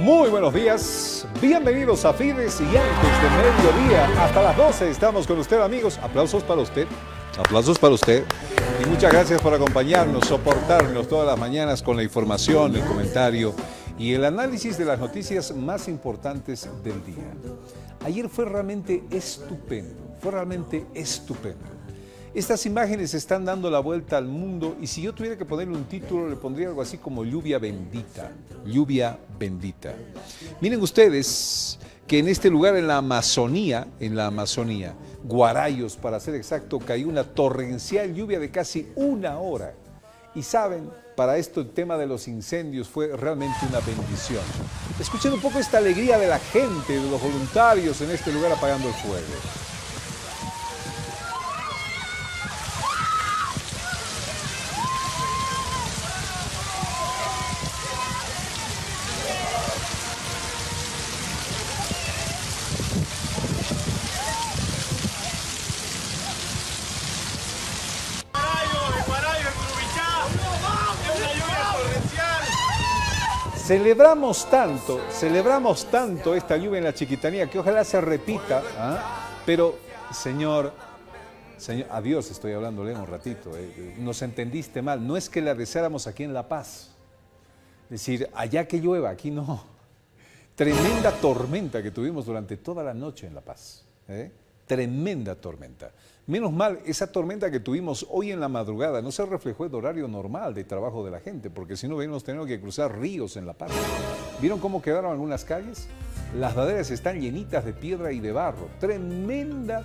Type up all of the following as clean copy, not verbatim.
Muy buenos días, bienvenidos a Fides y antes de mediodía, hasta las 12 estamos con usted, amigos. Aplausos para usted, y muchas gracias por acompañarnos, soportarnos todas las mañanas con la información, el comentario y el análisis de las noticias más importantes del día. Ayer fue realmente estupendo. Estas imágenes están dando la vuelta al mundo y si yo tuviera que ponerle un título, le pondría algo así como lluvia bendita. Lluvia bendita. Miren ustedes que en este lugar, en la Amazonía, Guarayos para ser exacto, cayó una torrencial lluvia de casi una hora. Y saben, para esto el tema de los incendios fue realmente una bendición. Escuchen un poco esta alegría de la gente, de los voluntarios en este lugar apagando el fuego. Celebramos tanto esta lluvia en la Chiquitanía que ojalá se repita, pero señor, adiós, estoy hablándole un ratito, nos entendiste mal, no es que la deseáramos aquí en La Paz, es decir, allá que llueva, aquí no. Tremenda tormenta que tuvimos durante toda la noche en La Paz, tremenda tormenta. Menos mal, esa tormenta que tuvimos hoy en la madrugada no se reflejó el horario normal de trabajo de la gente, porque si no hubiéramos tenido que cruzar ríos en La Paz. ¿Vieron cómo quedaron algunas calles? Las laderas están llenitas de piedra y de barro. Tremenda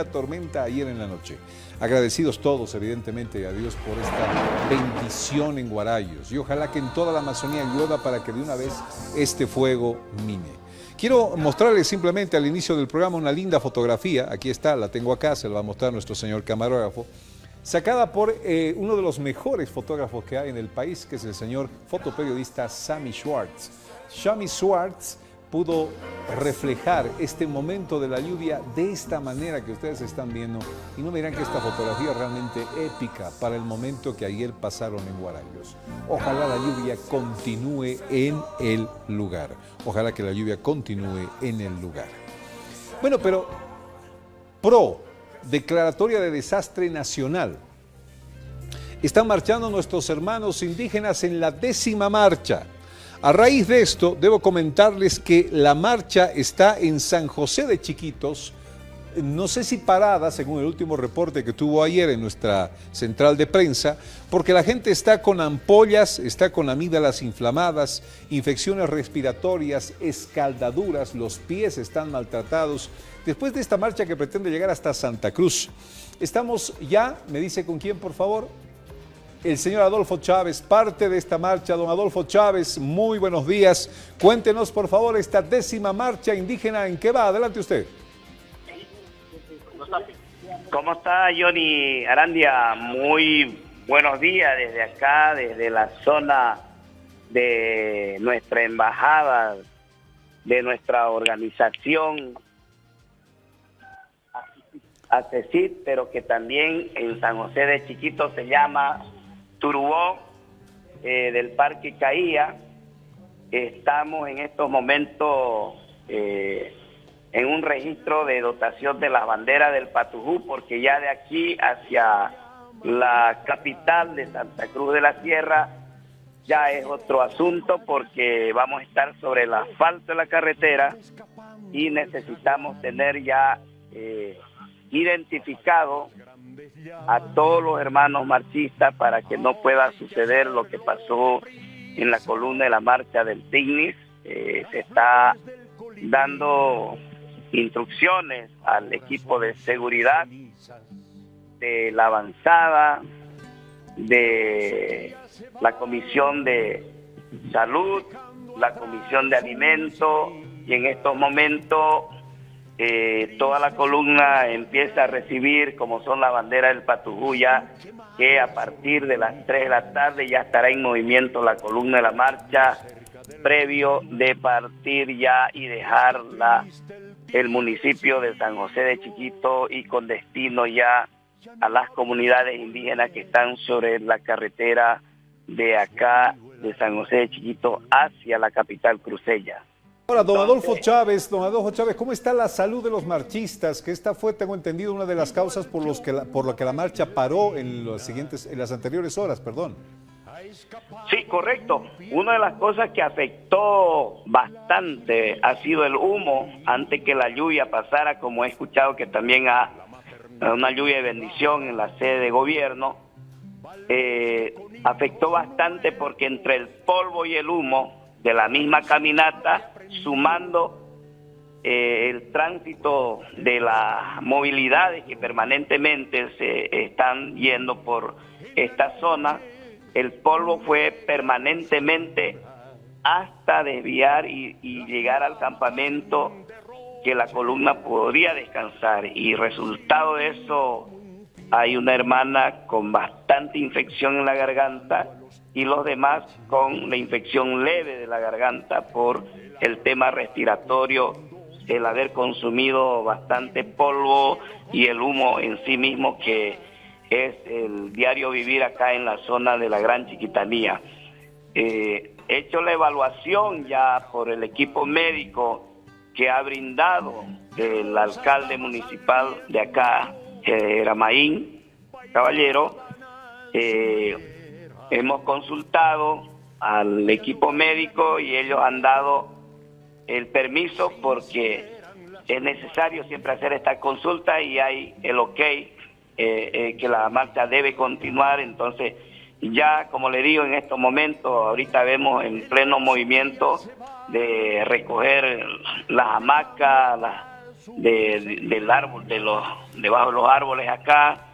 tormenta ayer en la noche. Agradecidos todos, evidentemente, a Dios por esta bendición en Guarayos. Y ojalá que en toda la Amazonía llueva para que de una vez este fuego mine. Quiero mostrarles simplemente al inicio del programa una linda fotografía, aquí está, la tengo acá, se la va a mostrar nuestro señor camarógrafo, sacada por uno de los mejores fotógrafos que hay en el país, que es el señor fotoperiodista Sammy Schwartz. Sammy Schwartz pudo reflejar este momento de la lluvia de esta manera que ustedes están viendo y no dirán que esta fotografía es realmente épica para el momento que ayer pasaron en Guarayos. Ojalá la lluvia continúe en el lugar. Ojalá que la lluvia continúe en el lugar. Bueno, pero pro declaratoria de desastre nacional. Están marchando nuestros hermanos indígenas en la 10ª marcha. A raíz de esto, debo comentarles que la marcha está en San José de Chiquitos, no sé si parada, según el último reporte que tuvo ayer en nuestra central de prensa, porque la gente está con ampollas, está con amígdalas inflamadas, infecciones respiratorias, escaldaduras, los pies están maltratados, después de esta marcha que pretende llegar hasta Santa Cruz. Estamos ya, me dice con quién, por favor. El señor Adolfo Chávez, parte de esta marcha. Don Adolfo Chávez, muy buenos días. Cuéntenos, por favor, esta 10ª marcha indígena, ¿en qué va? Adelante usted. ¿Cómo está, Johnny Arandia? Muy buenos días desde acá, desde la zona de nuestra embajada, de nuestra organización ACECID, pero que también en San José de Chiquitos se llama Turubó, del Parque Caía. Estamos en estos momentos en un registro de dotación de las banderas del Patujú, porque ya de aquí hacia la capital de Santa Cruz de la Sierra ya es otro asunto, porque vamos a estar sobre el asfalto de la carretera y necesitamos tener ya identificado a todos los hermanos marchistas para que no pueda suceder lo que pasó en la columna de la marcha del TIGNIS. Se está dando instrucciones al equipo de seguridad de la avanzada, de la Comisión de Salud, la Comisión de Alimentos, y en estos momentos toda la columna empieza a recibir, como son la bandera del Patujú, ya que a partir de las 3 de la tarde ya estará en movimiento la columna de la marcha, previo de partir ya y dejar el municipio de San José de Chiquito y con destino ya a las comunidades indígenas que están sobre la carretera de acá de San José de Chiquito hacia la capital cruceña. Ahora, don Adolfo Chávez, ¿cómo está la salud de los marchistas? Que esta fue, tengo entendido, una de las causas por lo que la marcha paró en las anteriores horas, perdón. Sí, correcto. Una de las cosas que afectó bastante ha sido el humo antes que la lluvia pasara, como he escuchado que también ha una lluvia de bendición en la sede de gobierno. Afectó bastante porque entre el polvo y el humo de la misma caminata, sumando el tránsito de las movilidades que permanentemente se están yendo por esta zona, el polvo fue permanentemente hasta desviar y llegar al campamento que la columna podría descansar, y resultado de eso hay una hermana con bastante infección en la garganta y los demás con la infección leve de la garganta por el tema respiratorio, el haber consumido bastante polvo y el humo en sí mismo, que es el diario vivir acá en la zona de la Gran Chiquitanía. Hecho la evaluación ya por el equipo médico que ha brindado el alcalde municipal de acá, Ramaín Caballero, hemos consultado al equipo médico y ellos han dado el permiso, porque es necesario siempre hacer esta consulta y hay el ok que la marcha debe continuar. Entonces ya, como le digo, en estos momentos ahorita vemos en pleno movimiento de recoger las hamacas del árbol, debajo de los árboles acá.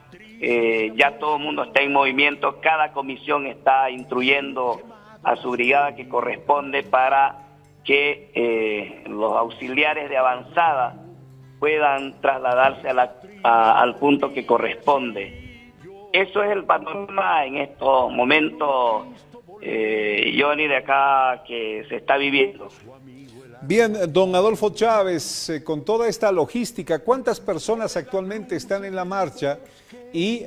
Ya todo el mundo está en movimiento, cada comisión está instruyendo a su brigada que corresponde para que los auxiliares de avanzada puedan trasladarse al punto que corresponde. Eso es el panorama en estos momentos, Johnny, de acá que se está viviendo. Bien, don Adolfo Chávez, con toda esta logística, ¿cuántas personas actualmente están en la marcha y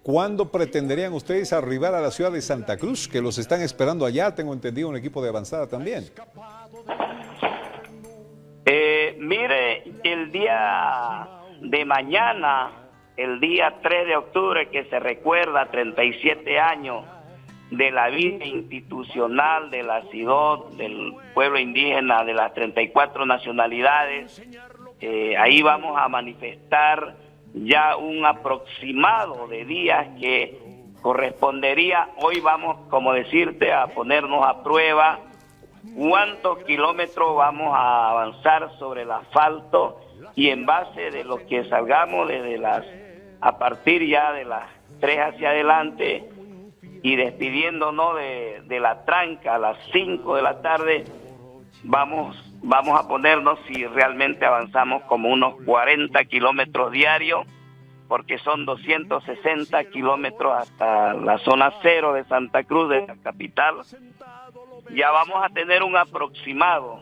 cuándo pretenderían ustedes arribar a la ciudad de Santa Cruz, que los están esperando allá? Tengo entendido un equipo de avanzada también. Mire, el día de mañana, el día 3 de octubre, que se recuerda 37 años de la vida institucional de la CIDOT, del pueblo indígena, de las 34 nacionalidades, ahí vamos a manifestar ya un aproximado de días que correspondería. Hoy vamos, como decirte, a ponernos a prueba cuántos kilómetros vamos a avanzar sobre el asfalto, y en base de lo que salgamos a partir ya de las 3 hacia adelante, y despidiéndonos de la tranca a las 5 de la tarde, vamos a ponernos, si realmente avanzamos, como unos 40 kilómetros diarios, porque son 260 kilómetros hasta la zona cero de Santa Cruz, de la capital. Ya vamos a tener un aproximado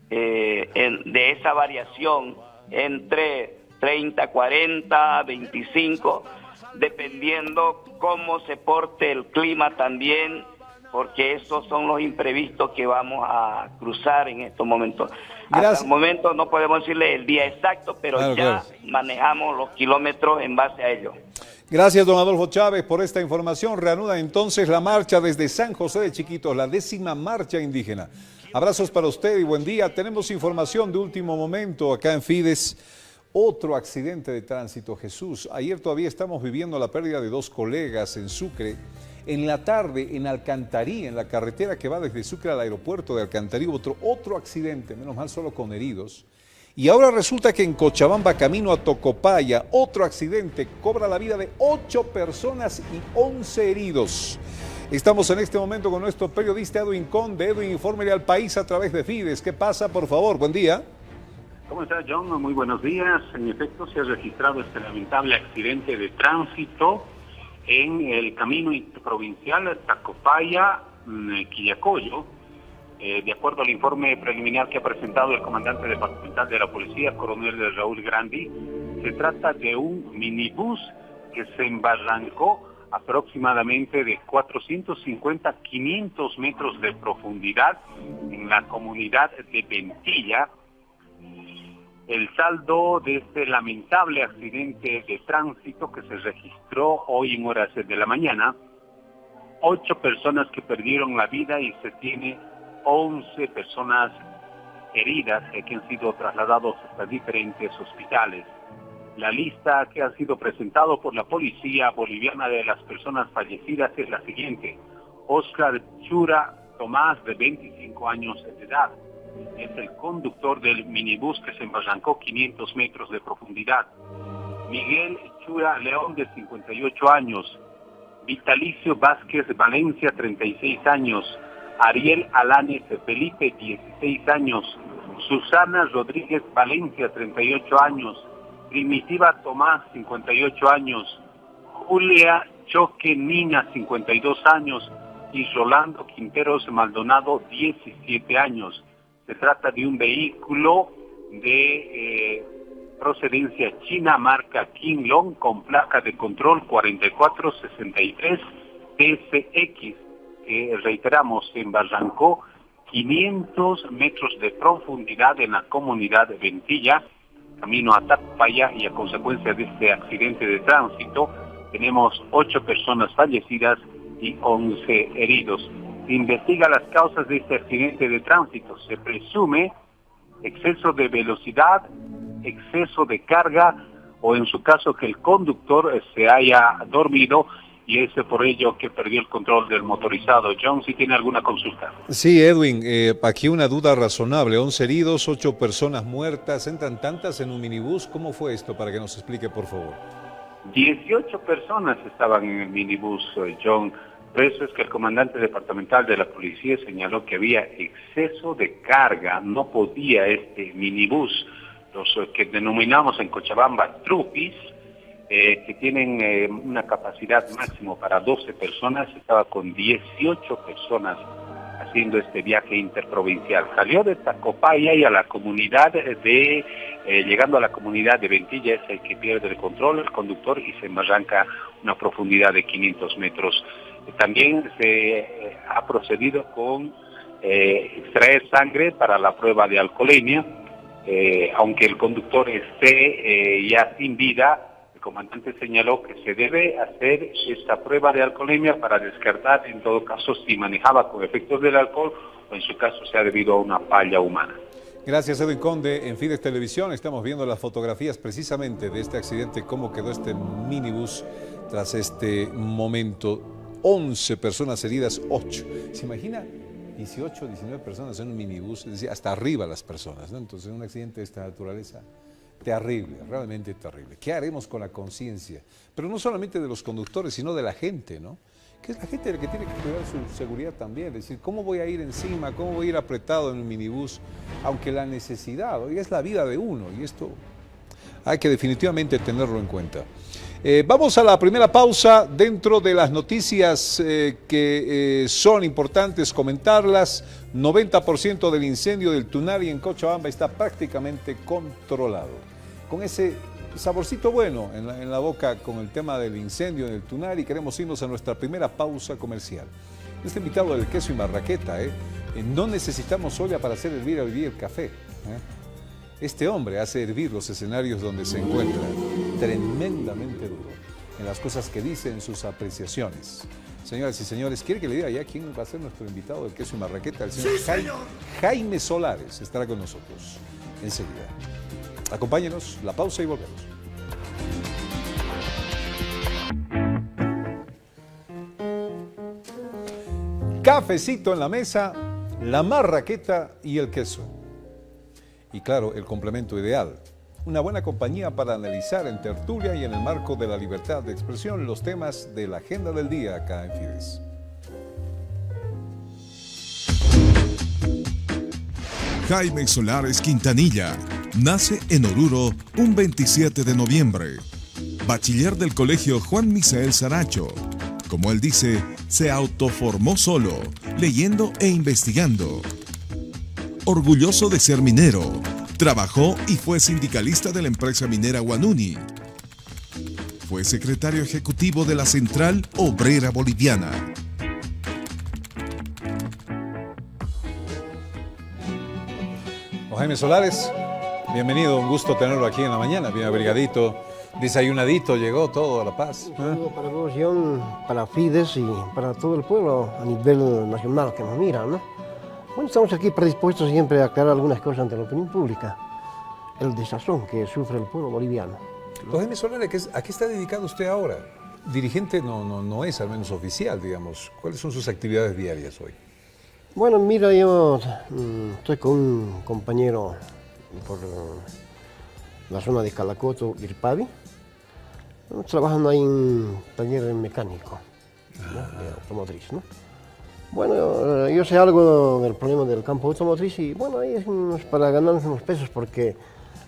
de esa variación entre 30, 40, 25, dependiendo cómo se porte el clima también, porque esos son los imprevistos que vamos a cruzar en estos momentos. Gracias. Hasta el momento no podemos decirle el día exacto, pero claro. Manejamos los kilómetros en base a ello. Gracias, don Adolfo Chávez, por esta información. Reanuda entonces la marcha desde San José de Chiquitos, la 10ª marcha indígena. Abrazos para usted y buen día. Tenemos información de último momento acá en Fides. Otro accidente de tránsito, Jesús. Ayer todavía estamos viviendo la pérdida de 2 colegas en Sucre. En la tarde, en Alcantarí, en la carretera que va desde Sucre al aeropuerto de Alcantarí, otro accidente, menos mal solo con heridos. Y ahora resulta que en Cochabamba, camino a Tocopaya, otro accidente cobra la vida de 8 personas y 11 heridos. Estamos en este momento con nuestro periodista Edwin Conde. Edwin, infórmele al país a través de Fides. ¿Qué pasa, por favor? Buen día. ¿Cómo está, John? Muy buenos días. En efecto, se ha registrado este lamentable accidente de tránsito en el camino interprovincial Tacopaya-Quillacollo. De acuerdo al informe preliminar que ha presentado el comandante departamental de la policía, coronel Raúl Grandi, se trata de un minibús que se embarrancó aproximadamente de 450 a 500 metros de profundidad en la comunidad de Ventilla. El saldo de este lamentable accidente de tránsito que se registró hoy en horas de la mañana, 8 personas que perdieron la vida y se tiene 11 personas heridas que han sido trasladados hasta diferentes hospitales. La lista que ha sido presentado por la policía boliviana de las personas fallecidas es la siguiente: Oscar Chura Tomás, de 25 años de edad, es el conductor del minibús que se embarrancó 500 metros de profundidad. Miguel Chura León, de 58 años. Vitalicio Vázquez Valencia, 36 años. Ariel Alanes Felipe, 16 años. Susana Rodríguez Valencia, 38 años. Primitiva Tomás, 58 años. Julia Choque Nina, 52 años. Y Rolando Quinteros Maldonado, 17 años. Se trata de un vehículo de procedencia china, marca King Long, con placa de control 4463 TSX, que reiteramos, se embarrancó 500 metros de profundidad en la comunidad de Ventilla, camino a Tacopaya, y a consecuencia de este accidente de tránsito tenemos 8 personas fallecidas y 11 heridos. Se investiga las causas de este accidente de tránsito. Se presume exceso de velocidad, exceso de carga, o en su caso que el conductor se haya dormido y es por ello que perdió el control del motorizado. John, si tiene alguna consulta. Sí, Edwin, aquí una duda razonable. 11 heridos, 8 personas muertas. ¿Entran tantas en un minibús? ¿Cómo fue esto? Para que nos explique, por favor. 18 personas estaban en el minibús, John. Por eso es que el comandante departamental de la policía señaló que había exceso de carga. No podía este minibús, los que denominamos en Cochabamba trupis, que tienen una capacidad máximo para 12 personas, estaba con 18 personas haciendo este viaje interprovincial. Salió de Tacopaya y a la comunidad llegando a la comunidad de Ventilla, es el que pierde el control, el conductor, y se embarranca a una profundidad de 500 metros. También se ha procedido con extraer sangre para la prueba de alcoholemia, aunque el conductor esté ya sin vida. El comandante señaló que se debe hacer esta prueba de alcoholemia para descartar, en todo caso, si manejaba con efectos del alcohol o en su caso sea debido a una falla humana. Gracias, Edwin Conde. En Fides Televisión estamos viendo las fotografías precisamente de este accidente, cómo quedó este minibús tras este momento. 11 personas heridas, 8. ¿Se imagina? 18, 19 personas en un minibús, es decir, hasta arriba las personas, ¿no? Entonces, un accidente de esta naturaleza, terrible, realmente terrible. ¿Qué haremos con la conciencia? Pero no solamente de los conductores, sino de la gente, ¿no? Que es la gente la que tiene que cuidar su seguridad también. Es decir, ¿cómo voy a ir encima? ¿Cómo voy a ir apretado en un minibús? Aunque la necesidad, hoy es la vida de uno, y esto hay que definitivamente tenerlo en cuenta. Vamos a la primera pausa. Dentro de las noticias que son importantes comentarlas, 90% del incendio del Tunari en Cochabamba está prácticamente controlado. Con ese saborcito bueno en la boca con el tema del incendio en el Tunari, queremos irnos a nuestra primera pausa comercial. Este invitado del queso y marraqueta, no necesitamos olla para hacer hervir el café. Este hombre hace hervir los escenarios donde se encuentra, tremendamente duro, en las cosas que dice, en sus apreciaciones. Señoras y señores, ¿quiere que le diga ya quién va a ser nuestro invitado del queso y marraqueta? El señor Jaime Solares estará con nosotros enseguida. Acompáñenos, la pausa y volvemos. Cafecito en la mesa, la marraqueta y el queso. Y claro, el complemento ideal. Una buena compañía para analizar en tertulia y en el marco de la libertad de expresión los temas de la agenda del día acá en Fides. Jaime Solares Quintanilla nace en Oruro un 27 de noviembre. Bachiller del Colegio Juan Misael Saracho. Como él dice, se autoformó solo, leyendo e investigando. Orgulloso de ser minero, trabajó y fue sindicalista de la empresa minera Guanuni. Fue secretario ejecutivo de la Central Obrera Boliviana. Jaime Solares, bienvenido, un gusto tenerlo aquí en la mañana, bien abrigadito, desayunadito, llegó todo a La Paz. Un saludo para la población, para Fides y para todo el pueblo a nivel nacional que nos mira, ¿no? Bueno, estamos aquí predispuestos siempre a aclarar algunas cosas ante la opinión pública, el desazón que sufre el pueblo boliviano. Jaime Solares, ¿a qué está dedicado usted ahora? Dirigente no es, al menos oficial, digamos. ¿Cuáles son sus actividades diarias hoy? Bueno, mira, yo estoy con un compañero por la zona de Calacoto, Irpavi. Estamos trabajando ahí en un taller mecánico, ¿no? De automotriz, ¿no? Bueno, yo sé algo del problema del campo automotriz y bueno, ahí es para ganarnos unos pesos porque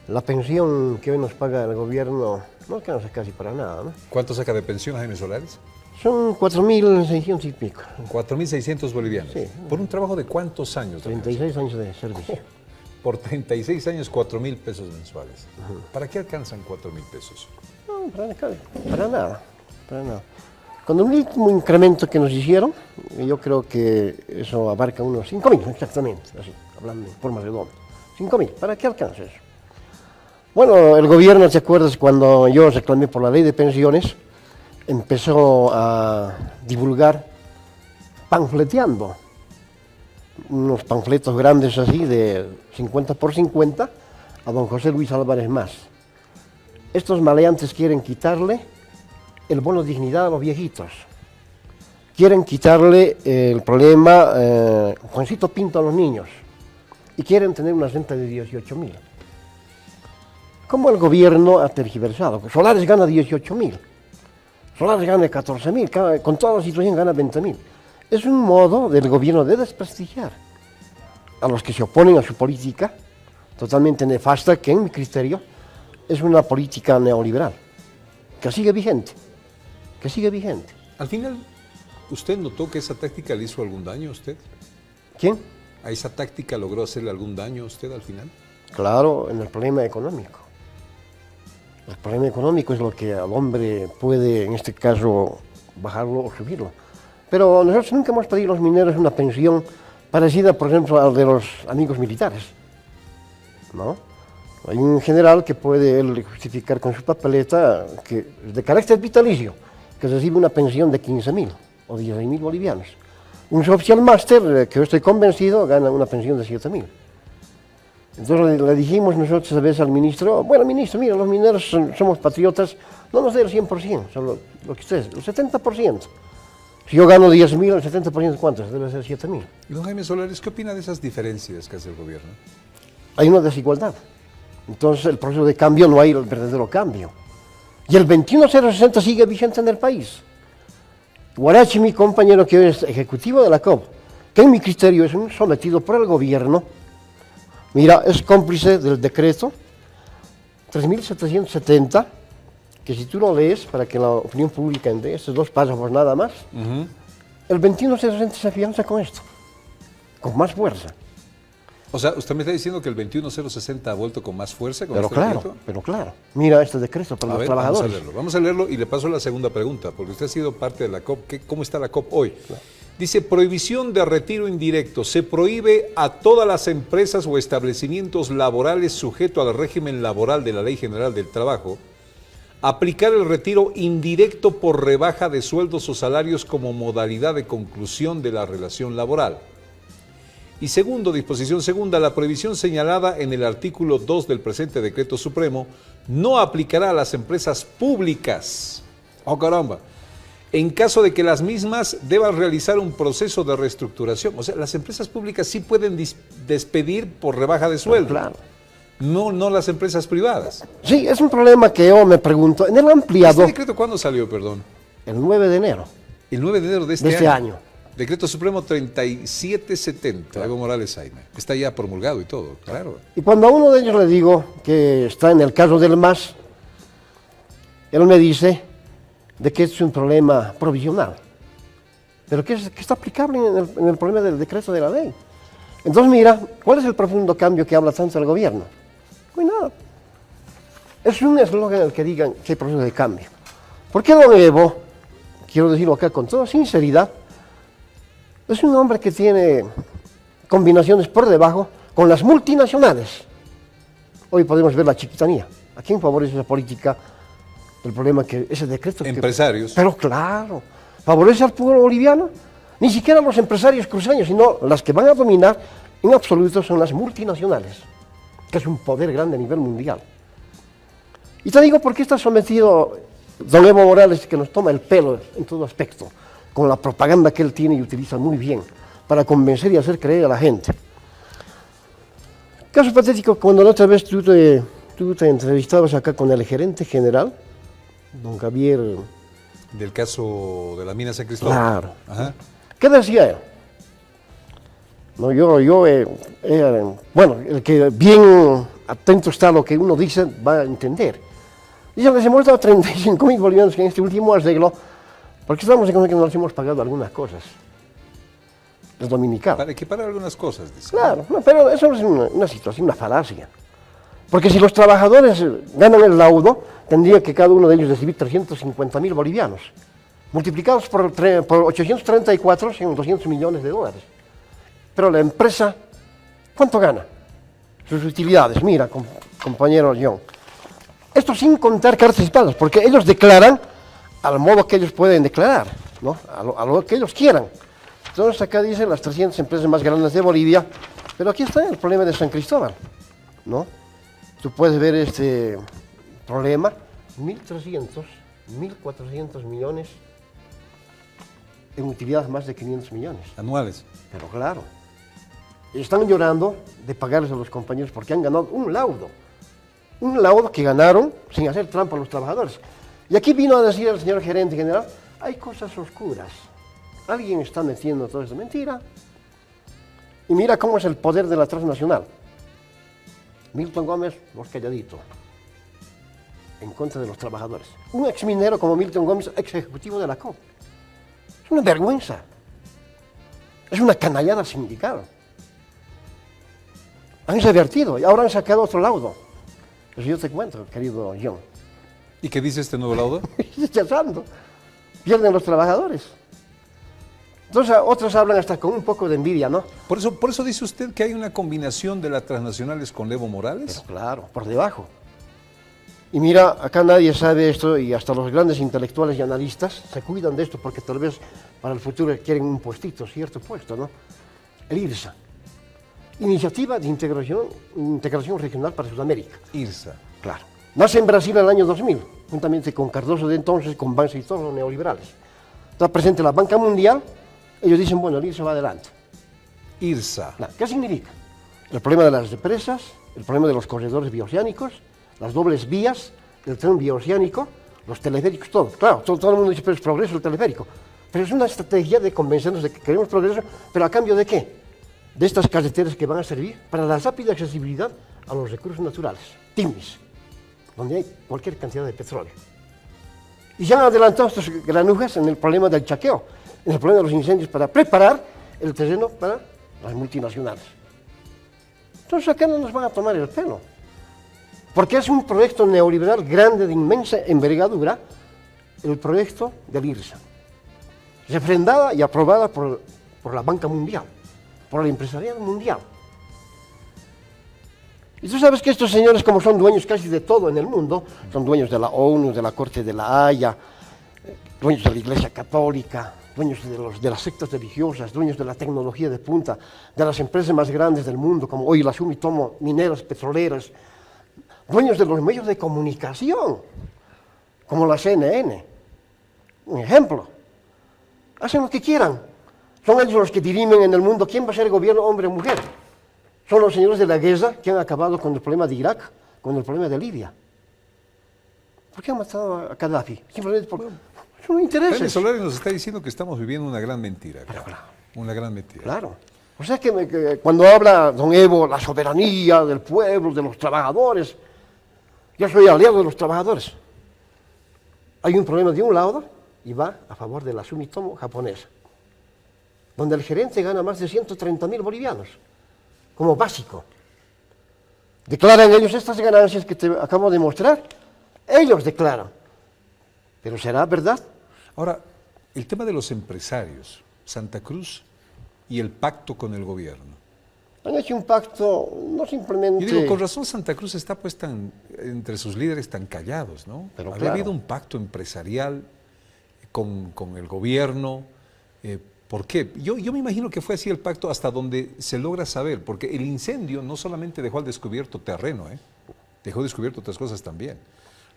la pensión que hoy nos paga el gobierno no alcanza casi para nada, ¿no? ¿Cuánto saca de pensión Jaime Solares? Son 4.600 y pico. 4.600 bolivianos. Sí. ¿Por un trabajo de cuántos años? 36 años de servicio. Por 36 años, 4.000 pesos mensuales. ¿Para qué alcanzan 4.000 pesos? No, para nada, para nada. Con el último incremento que nos hicieron, yo creo que eso abarca unos 5.000 exactamente, así, hablando de forma redonda. 5.000, ¿para qué alcanza eso? Bueno, el gobierno, ¿te acuerdas cuando yo reclamé por la ley de pensiones? Empezó a divulgar panfleteando, unos panfletos grandes así de 50 por 50 a don José Luis Álvarez Mas. Estos maleantes quieren quitarle el bono de dignidad a los viejitos, quieren quitarle el problema Juancito Pinto a los niños y quieren tener una renta de 18.000. ¿Cómo el gobierno ha tergiversado? Solares gana 18.000. Solares gana 14.000, con toda la situación gana 20.000. Es un modo del gobierno de desprestigiar a los que se oponen a su política, totalmente nefasta, que en mi criterio es una política neoliberal, que sigue vigente, Al final, ¿usted notó que esa táctica le hizo algún daño a usted? ¿Quién? ¿A esa táctica logró hacerle algún daño a usted al final? Claro, en el problema económico. El problema económico es lo que al hombre puede, en este caso, bajarlo o subirlo. Pero nosotros nunca hemos pedido a los mineros una pensión parecida, por ejemplo, a la de los amigos militares, ¿no? Hay un general que puede él justificar con su papeleta que es de carácter vitalicio, que recibe una pensión de 15.000 o 16.000 bolivianos. Un social máster, que yo estoy convencido, gana una pensión de 7.000. Entonces le dijimos nosotros a veces al ministro, bueno, ministro, mira, los mineros somos patriotas, no nos dé el 100%, solo lo que ustedes, el 70%. Si yo gano 10.000, el 70% ¿cuánto? Debe ser 7.000. Y don Jaime Solares, ¿qué opina de esas diferencias que hace el gobierno? Hay una desigualdad. Entonces el proceso de cambio no hay el verdadero cambio. Y el 21060 sigue vigente en el país. Guarachi, mi compañero que hoy es ejecutivo de la COP, que en mi criterio es un sometido por el gobierno, mira, es cómplice del decreto 3770, que si tú lo lees para que la opinión pública entienda, estos dos párrafos nada más, el 21060 se afianza con esto, con más fuerza. O sea, usted me está diciendo que el 21060 ha vuelto con más fuerza con Pero este claro, decreto? pero claro, mira este decreto para los trabajadores. Vamos a leerlo y le paso la segunda pregunta, porque usted ha sido parte de la COP. ¿Cómo está la COP hoy? Dice, prohibición de retiro indirecto. Se prohíbe a todas las empresas o establecimientos laborales sujetos al régimen laboral de la Ley General del Trabajo aplicar el retiro indirecto por rebaja de sueldos o salarios como modalidad de conclusión de la relación laboral. Y segundo, disposición segunda, la prohibición señalada en el artículo 2 del presente decreto supremo no aplicará a las empresas públicas. ¡Oh, caramba! En caso de que las mismas deban realizar un proceso de reestructuración. O sea, las empresas públicas sí pueden despedir por rebaja de sueldo. Claro. No las empresas privadas. Sí, es un problema que yo me pregunto. En el ampliado, ¿Este decreto cuándo salió, perdón? el 9 de enero El 9 de enero de este de año. año. Decreto Supremo 3770, Evo Morales Jaime. Está ya promulgado y todo, claro. Y cuando a uno de ellos le digo que está en el caso del MAS, él me dice de que es un problema provisional, pero que está aplicable en el problema del decreto de la ley. Entonces mira, ¿cuál es el profundo cambio que habla tanto el gobierno? No hay nada. Es un eslogan el que digan que hay proceso de cambio. Porque don Evo, quiero decirlo acá con toda sinceridad, es un hombre que tiene combinaciones por debajo con las multinacionales. Hoy podemos ver la chiquitanía. ¿A quién favorece esa política? El problema que ese decreto... Empresarios. Pero claro, favorece al pueblo boliviano. Ni siquiera los empresarios cruceños, sino las que van a dominar en absoluto son las multinacionales, que es un poder grande a nivel mundial. Y te digo por qué está sometido don Evo Morales, que nos toma el pelo en todo aspecto, con la propaganda que él tiene y utiliza muy bien, para convencer y hacer creer a la gente. Caso patético, cuando la otra vez tú te entrevistabas acá con el gerente general, don Javier... Del caso de la mina San Cristóbal. Claro. Ajá. ¿Qué decía él? No, bueno, el que bien atento está a lo que uno dice va a entender. Dice que les hemos dado 35.000 bolivianos en este último arreglo, porque estamos en que nos hemos pagado algunas cosas. Los dominicanos. Para equiparar algunas cosas, dice. Claro, no, pero eso es una situación, una falacia. Porque si los trabajadores ganan el laudo, tendría que cada uno de ellos recibir 350.000 bolivianos. Multiplicados por 834 son 200 millones de dólares. Pero la empresa, ¿cuánto gana? Sus utilidades, mira, compañero John. Esto sin contar cartas y espadas, porque ellos declaran al modo que ellos pueden declarar, ¿no? A lo que ellos quieran. Entonces acá dicen las 300 empresas más grandes de Bolivia, pero aquí está el problema de San Cristóbal, ¿no? Tú puedes ver este problema, 1.300, 1.400 millones en utilidades más de 500 millones. Anuales. Pero claro, están llorando de pagarles a los compañeros porque han ganado un laudo que ganaron sin hacer trampa a los trabajadores. Y aquí vino a decir el señor gerente general, hay cosas oscuras, alguien está metiendo toda esta mentira. Y mira cómo es el poder de la transnacional. Milton Gómez, vos calladito, en contra de los trabajadores. Un exminero como Milton Gómez, ex ejecutivo de la COP. Es una vergüenza. Es una canallada sindical. Han revertido y ahora han sacado otro laudo. Eso yo te cuento, querido John. ¿Y qué dice este nuevo laudo? Rechazando. Pierden los trabajadores. Entonces otros hablan hasta con un poco de envidia, ¿no? Por eso dice usted que hay una combinación de las transnacionales con Evo Morales. Pero claro, por debajo. Y mira, acá nadie sabe esto y hasta los grandes intelectuales y analistas se cuidan de esto porque tal vez para el futuro quieren un puestito, cierto puesto, ¿no? El IRSA, Iniciativa de Integración Regional para Sudamérica. IRSA. Claro. Nace en Brasil en el año 2000, juntamente con Cardoso de entonces, con Banzer y todos los neoliberales. Está presente la Banca Mundial, ellos dicen, bueno, el IRSA va adelante. IRSA. ¿Qué significa? El problema de las represas, el problema de los corredores bioceánicos, las dobles vías, el tren bioceánico, los teleféricos, todo. Claro, todo el mundo dice, pero es progreso el teleférico. Pero es una estrategia de convencernos de que queremos progreso, pero ¿a cambio de qué? De estas carreteras que van a servir para la rápida accesibilidad a los recursos naturales, TIMIS, donde hay cualquier cantidad de petróleo. Y ya han adelantado estos granujas en el problema del chaqueo, en el problema de los incendios, para preparar el terreno para las multinacionales. Entonces acá no nos van a tomar el pelo, porque es un proyecto neoliberal grande, de inmensa envergadura, el proyecto del IRSA, refrendada y aprobada por la Banca Mundial, por el empresariado mundial. Y tú sabes que estos señores, como son dueños casi de todo en el mundo, son dueños de la ONU, de la Corte de la Haya, dueños de la Iglesia Católica, dueños de las sectas religiosas, dueños de la tecnología de punta, de las empresas más grandes del mundo, como hoy la Sumitomo, mineras, petroleras, dueños de los medios de comunicación, como la CNN. Un ejemplo. Hacen lo que quieran. Son ellos los que dirimen en el mundo quién va a ser gobierno, hombre o mujer. Son los señores de la guerra que han acabado con el problema de Irak, con el problema de Libia. ¿Por qué han matado a Gaddafi? Simplemente por sus intereses. Jaime Solari nos está diciendo que estamos viviendo una gran mentira. Claro. Una gran mentira. Claro. O sea que cuando habla don Evo, la soberanía del pueblo, de los trabajadores, yo soy aliado de los trabajadores. Hay un problema de un lado y va a favor de la Sumitomo japonesa, donde el gerente gana más de 130.000 bolivianos, como básico. Declaran ellos estas ganancias que te acabo de mostrar, ellos declaran. Pero ¿será verdad? Ahora, el tema de los empresarios, Santa Cruz y el pacto con el gobierno. Han hecho un pacto, no simplemente... Yo digo, con razón Santa Cruz está pues entre sus líderes tan callados, ¿no? Pero Había claro. habido un pacto empresarial con el gobierno. ¿Por qué? Yo me imagino que fue así el pacto hasta donde se logra saber, porque el incendio no solamente dejó al descubierto terreno, dejó descubierto otras cosas también.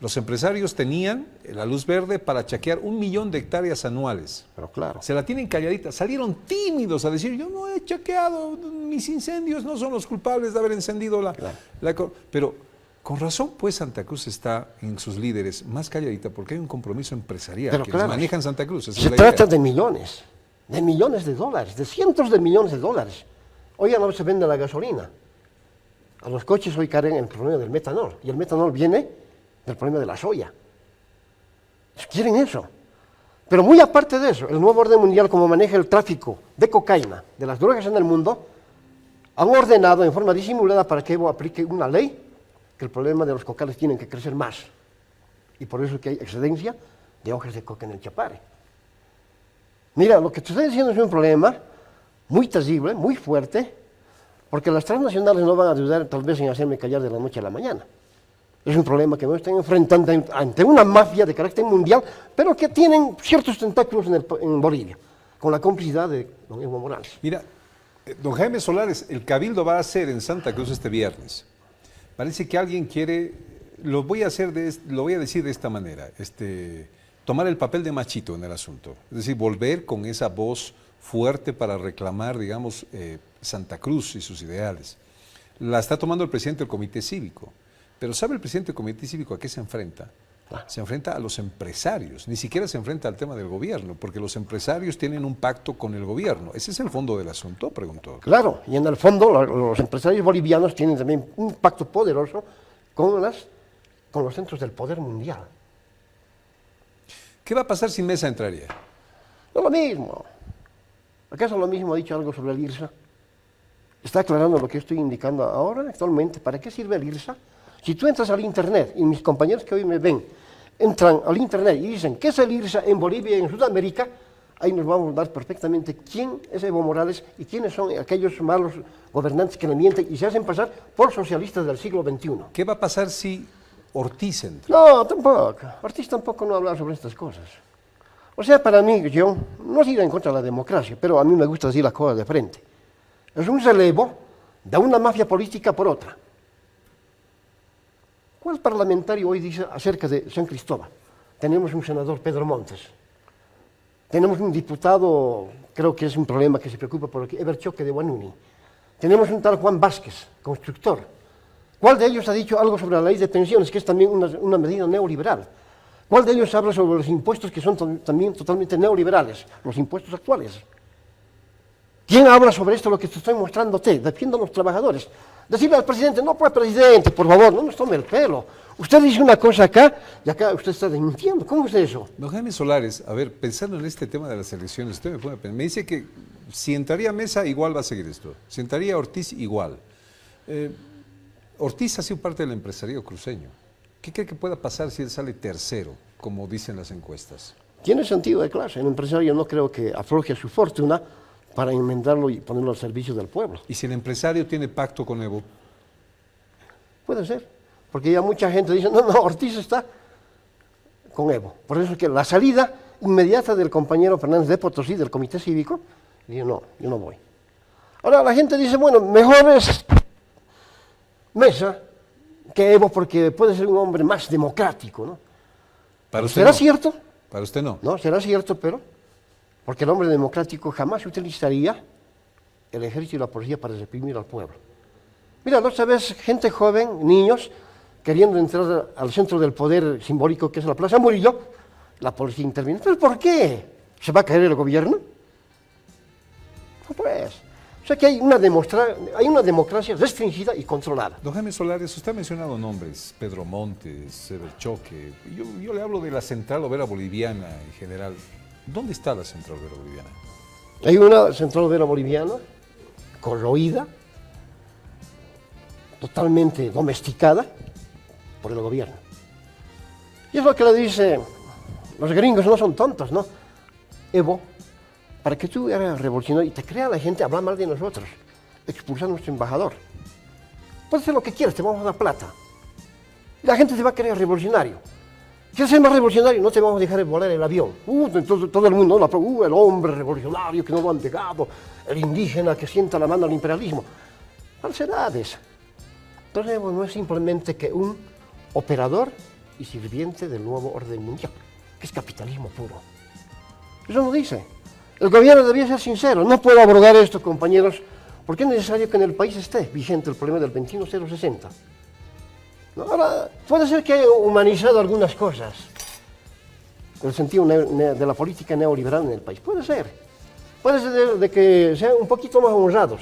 Los empresarios tenían la luz verde para chaquear 1 millón de hectáreas anuales. Pero claro. Se la tienen calladita. Salieron tímidos a decir, yo no he chaqueado, mis incendios no son los culpables de haber encendido Pero con razón, pues Santa Cruz está en sus líderes más calladita porque hay un compromiso empresarial Pero que claro, manejan Santa Cruz. Esa Se es la trata idea. de millones de dólares, de cientos de millones de dólares. Hoy ya no se vende la gasolina. A los coches hoy caen el problema del metanol. Y el metanol viene del problema de la soya. Quieren eso. Pero muy aparte de eso, el nuevo orden mundial, como maneja el tráfico de cocaína, de las drogas en el mundo, han ordenado en forma disimulada para que Evo aplique una ley que el problema de los cocales tienen que crecer más. Y por eso es que hay excedencia de hojas de coca en el Chapare. Mira, lo que te estoy diciendo es un problema muy terrible, muy fuerte, porque las transnacionales no van a ayudar tal vez en hacerme callar de la noche a la mañana. Es un problema que me están enfrentando ante una mafia de carácter mundial, pero que tienen ciertos tentáculos en Bolivia, con la complicidad de don Evo Morales. Mira, don Jaime Solares, el Cabildo va a hacer en Santa Cruz este viernes. Parece que alguien quiere, lo voy a decir de esta manera, tomar el papel de machito en el asunto. Es decir, volver con esa voz fuerte para reclamar, digamos, Santa Cruz y sus ideales. La está tomando el presidente del Comité Cívico. Pero ¿sabe el presidente del Comité Cívico a qué se enfrenta? Se enfrenta a los empresarios, ni siquiera se enfrenta al tema del gobierno, porque los empresarios tienen un pacto con el gobierno. ¿Ese es el fondo del asunto?, preguntó. Claro, y en el fondo los empresarios bolivianos tienen también un pacto poderoso con los centros del poder mundial. ¿Qué va a pasar si Mesa entraría? No lo mismo. ¿Acaso lo mismo ha dicho algo sobre el IRSA? Está aclarando lo que estoy indicando ahora, actualmente. ¿Para qué sirve el IRSA? Si tú entras al Internet, y mis compañeros que hoy me ven, entran al Internet y dicen, ¿qué es el IRSA en Bolivia y en Sudamérica? Ahí nos vamos a dar perfectamente quién es Evo Morales y quiénes son aquellos malos gobernantes que le mienten y se hacen pasar por socialistas del siglo XXI. ¿Qué va a pasar si Ortiz entra? No, tampoco. Ortiz tampoco no habla sobre estas cosas. O sea, para mí, yo no he ido en contra de la democracia, pero a mí me gusta decir las cosas de frente. Es un relevo de una mafia política por otra. ¿Cuál parlamentario hoy dice acerca de San Cristóbal? Tenemos un senador, Pedro Montes. Tenemos un diputado, creo que es un problema que se preocupa por aquí, Eber Choque de Guanuni. Tenemos un tal Juan Vázquez, constructor. ¿Cuál de ellos ha dicho algo sobre la ley de pensiones, que es también una medida neoliberal? ¿Cuál de ellos habla sobre los impuestos que son también totalmente neoliberales, los impuestos actuales? ¿Quién habla sobre esto, lo que te estoy mostrándote? Defiendo a los trabajadores. Decirle al presidente, no, pues presidente, por favor, no nos tome el pelo. Usted dice una cosa acá y acá usted está mintiendo. ¿Cómo es eso? Don Jaime Solares, a ver, pensando en este tema de las elecciones, usted me dice que si entraría Mesa, igual va a seguir esto. Si entraría Ortiz, igual. Ortiz ha sido parte del empresariado cruceño. ¿Qué cree que pueda pasar si él sale tercero, como dicen las encuestas? Tiene sentido de clase. El empresario no creo que afloje su fortuna para enmendarlo y ponerlo al servicio del pueblo. ¿Y si el empresario tiene pacto con Evo? Puede ser, porque ya mucha gente dice, no, Ortiz está con Evo. Por eso es que la salida inmediata del compañero Fernández de Potosí, del Comité Cívico, dijo, no, yo no voy. Ahora la gente dice, bueno, mejor es Mesa que Evo porque puede ser un hombre más democrático, ¿no? ¿Para usted ¿Será no? cierto? Para usted no. No, será cierto, pero porque el hombre democrático jamás utilizaría el ejército y la policía para reprimir al pueblo. Mira, la otra vez, gente joven, niños, queriendo entrar al centro del poder simbólico que es la Plaza Murillo, la policía interviene. ¿Pero por qué? ¿Se va a caer el gobierno? No, pues. O sea que hay una democracia restringida y controlada. Don Jaime Solares, usted ha mencionado nombres, Pedro Montes, Eber Choque. Yo le hablo de la Central Obrera Boliviana en general. ¿Dónde está la Central Obrera Boliviana? Hay una Central Obrera Boliviana corroída, totalmente domesticada por el gobierno. Y es lo que le dice Los gringos no son tontos, ¿no? Evo, para que tú eres revolucionario y te crea la gente hablar mal de nosotros, expulsar a nuestro embajador. Puedes hacer lo que quieras, te vamos a dar plata. Y la gente te va a querer revolucionario. ¿Quieres ser más revolucionario? No te vamos a dejar volar el avión. Entonces todo el mundo, ¿no? El hombre revolucionario que no lo han pegado, el indígena que sienta la mano al imperialismo. Falsedades. Entonces Evo no es simplemente que un operador y sirviente del nuevo orden mundial, que es capitalismo puro. Eso no dice. El gobierno debía ser sincero. No puedo abrogar esto, compañeros, porque es necesario que en el país esté vigente el problema del 21060. ¿No? Ahora, puede ser que haya humanizado algunas cosas, en el sentido de la política neoliberal en el país. Puede ser. Puede ser de que sean un poquito más honrados.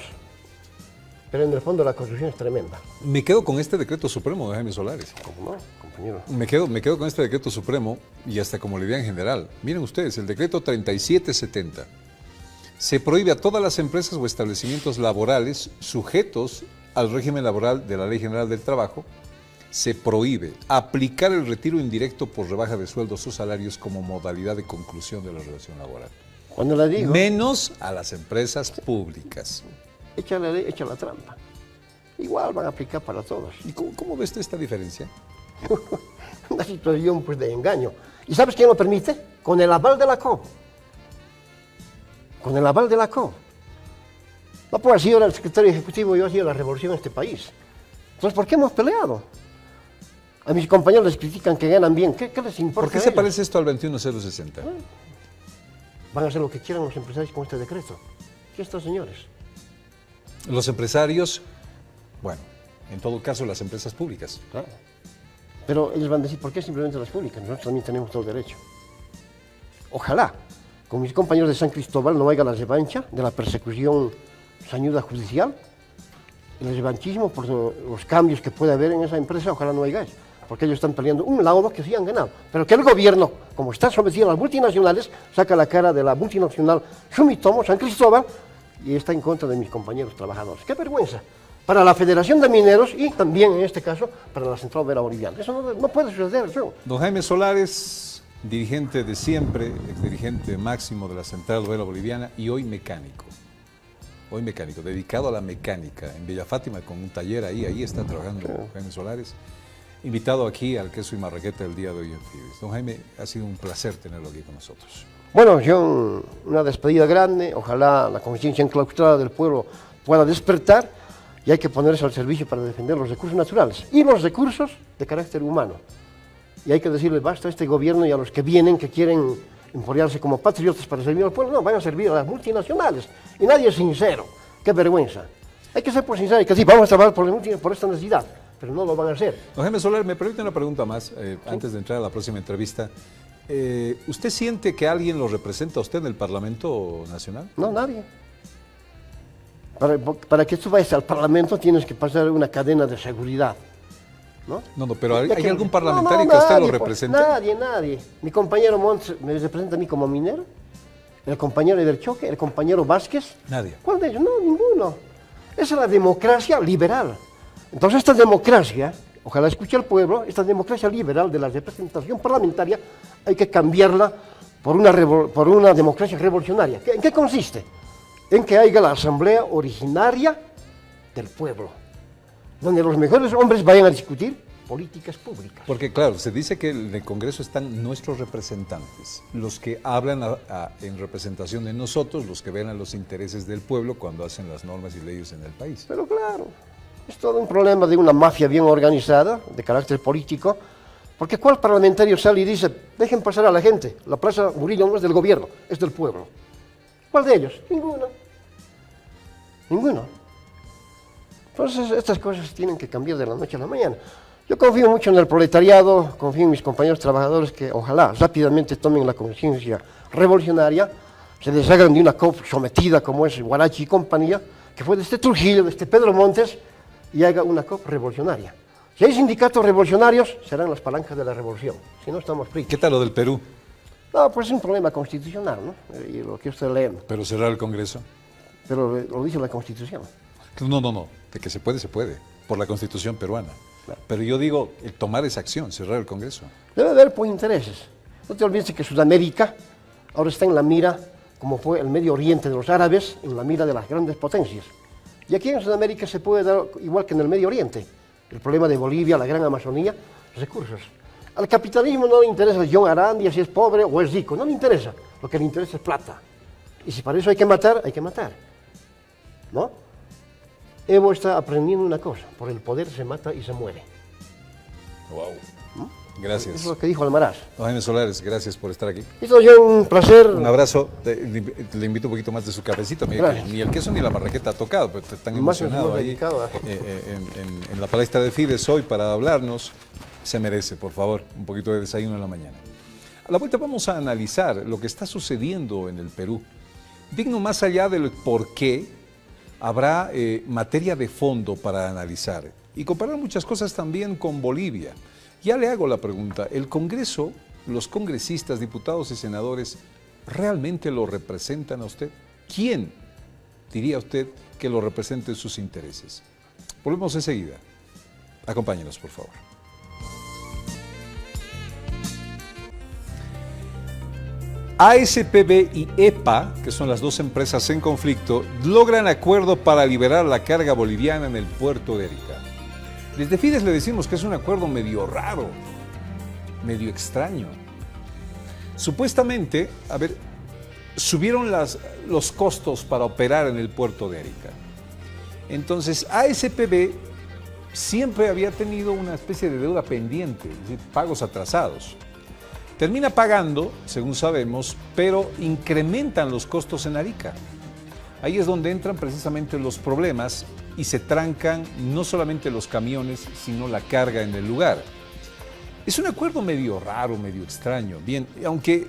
Pero en el fondo la construcción es tremenda. Me quedo con este decreto supremo de Jaime Solares. ¿Cómo no, compañero? Me quedo con este decreto supremo y hasta como la idea en general. Miren ustedes, el decreto 3770 se prohíbe a todas las empresas o establecimientos laborales sujetos al régimen laboral de la Ley General del Trabajo, se prohíbe aplicar el retiro indirecto por rebaja de sueldos o salarios como modalidad de conclusión de la relación laboral. Cuando le digo, Menos a las empresas públicas. echa la ley, echa la trampa. Igual van a aplicar para todos. ¿Y cómo ves tú esta diferencia? Una situación pues de engaño. ¿Y sabes quién lo permite? Con el aval de la COP. Con el aval de la COP. No puedo decir, yo era el secretario ejecutivo, yo hacía la revolución en este país. Entonces, ¿por qué hemos peleado? A mis compañeros les critican que ganan bien. ¿Qué les importa? ¿Por qué a se ellos? parece esto al 21060? Van a hacer lo que quieran los empresarios con este decreto. ¿Qué estos señores? Los empresarios, bueno, en todo caso las empresas públicas. Claro. Pero ellos van a decir, ¿por qué simplemente las públicas? Nosotros también tenemos todo el derecho. Ojalá, con mis compañeros de San Cristóbal no haya la revancha de la persecución sañuda judicial, el revanchismo por los cambios que puede haber en esa empresa, ojalá no haya eso, porque ellos están peleando un laudo que sí han ganado, pero que el gobierno, como está sometido a las multinacionales, saca la cara de la multinacional Sumitomo, San Cristóbal, y está en contra de mis compañeros trabajadores. ¡Qué vergüenza! Para la Federación de Mineros y también, en este caso, para la Central Obrera Boliviana. Eso no puede suceder. Eso. Don Jaime Solares, dirigente de siempre, exdirigente máximo de la Central Obrera Boliviana y hoy mecánico. Hoy mecánico, dedicado a la mecánica en Villa Fátima con un taller ahí está trabajando Jaime Solares. Invitado aquí al Queso y Marraqueta el día de hoy en Fibes. Don Jaime, ha sido un placer tenerlo aquí con nosotros. Bueno, John, una despedida grande. Ojalá la conciencia enclaustrada del pueblo pueda despertar y hay que ponerse al servicio para defender los recursos naturales y los recursos de carácter humano. Y hay que decirle basta a este gobierno y a los que vienen, que quieren empolearse como patriotas para servir al pueblo. No, van a servir a las multinacionales. Y nadie es sincero. ¡Qué vergüenza! Hay que ser por sincero y que sí, vamos a trabajar por esta necesidad, pero no lo van a hacer. Don Jaime Solares, me permite una pregunta más antes de entrar a la próxima entrevista. ¿Usted siente que alguien lo representa a usted en el Parlamento Nacional? No, nadie. Para que tú vayas al Parlamento tienes que pasar una cadena de seguridad. ¿No? No, pero ¿hay Ya algún parlamentario que a usted lo nadie, represente? Nadie. Mi compañero Montes me representa a mí como minero, el compañero Everchoque, el compañero Vázquez. Nadie. ¿Cuál de ellos? No, ninguno. Esa es la democracia liberal. Entonces esta democracia, ojalá escuche al pueblo, esta democracia liberal de la representación parlamentaria hay que cambiarla por una democracia revolucionaria. ¿En qué consiste? En que haya la asamblea originaria del pueblo, donde los mejores hombres vayan a discutir políticas públicas. Porque claro, se dice que en el Congreso están nuestros representantes, los que hablan en representación de nosotros, los que ven a los intereses del pueblo cuando hacen las normas y leyes en el país. Pero claro, es todo un problema de una mafia bien organizada, de carácter político, porque ¿cuál parlamentario sale y dice, dejen pasar a la gente, la Plaza Murillo no es del gobierno, es del pueblo? ¿Cuál de ellos? Ninguno. Entonces estas cosas tienen que cambiar de la noche a la mañana. Yo confío mucho en el proletariado, confío en mis compañeros trabajadores que ojalá rápidamente tomen la conciencia revolucionaria, se deshagan de una COP sometida como es Guarachi y compañía, que fue de este Trujillo, de este Pedro Montes, y haga una COP revolucionaria. Si hay sindicatos revolucionarios, serán las palancas de la revolución, si no estamos fritos. ¿Qué tal lo del Perú? No, pues es un problema constitucional, ¿no? Y lo que usted lee, Pero cerrar el Congreso. pero lo dice la Constitución. No, de que se puede, por la Constitución peruana. Claro. Pero yo digo, tomar esa acción, cerrar el Congreso. Debe haber pues intereses. No te olvides que Sudamérica ahora está en la mira, como fue el Medio Oriente de los árabes, en la mira de las grandes potencias. Y aquí en Sudamérica se puede dar igual que en el Medio Oriente. El problema de Bolivia, la gran Amazonía, recursos. Al capitalismo no le interesa John Arandia si es pobre o es rico, no le interesa. Lo que le interesa es plata. Y si para eso hay que matar, hay que matar. ¿No? Evo está aprendiendo una cosa, por el poder se mata y se muere. Wow. ¿No? Gracias. Eso es lo que dijo Almaraz. Don Jaime Solares, gracias por estar aquí. Esto es un placer. Un abrazo. Le invito un poquito más de su cafecito. Mira, Gracias. ni el queso ni la marraqueta ha tocado, pero están Más nos emocionado hemos ahí dedicado a- en la palestra de Fides hoy para hablarnos. Se merece, por favor, un poquito de desayuno en la mañana. A la vuelta vamos a analizar lo que está sucediendo en el Perú. Digno más allá del por qué, habrá materia de fondo para analizar y comparar muchas cosas también con Bolivia. Ya le hago la pregunta, ¿el Congreso, los congresistas, diputados y senadores, realmente lo representan a usted? ¿Quién diría usted que lo represente en sus intereses? Volvemos enseguida. Acompáñenos, por favor. ASPB y EPA, que son las dos empresas en conflicto, logran acuerdo para liberar la carga boliviana en el puerto de Arica. Desde Fides le decimos que es un acuerdo medio raro, medio extraño. Supuestamente, subieron los costos para operar en el puerto de Arica. Entonces, ASPB siempre había tenido una especie de deuda pendiente, es decir, pagos atrasados. Termina pagando, según sabemos, pero incrementan los costos en Arica. Ahí es donde entran precisamente los problemas y se trancan no solamente los camiones, sino la carga en el lugar. Es un acuerdo medio raro, medio extraño. Bien, aunque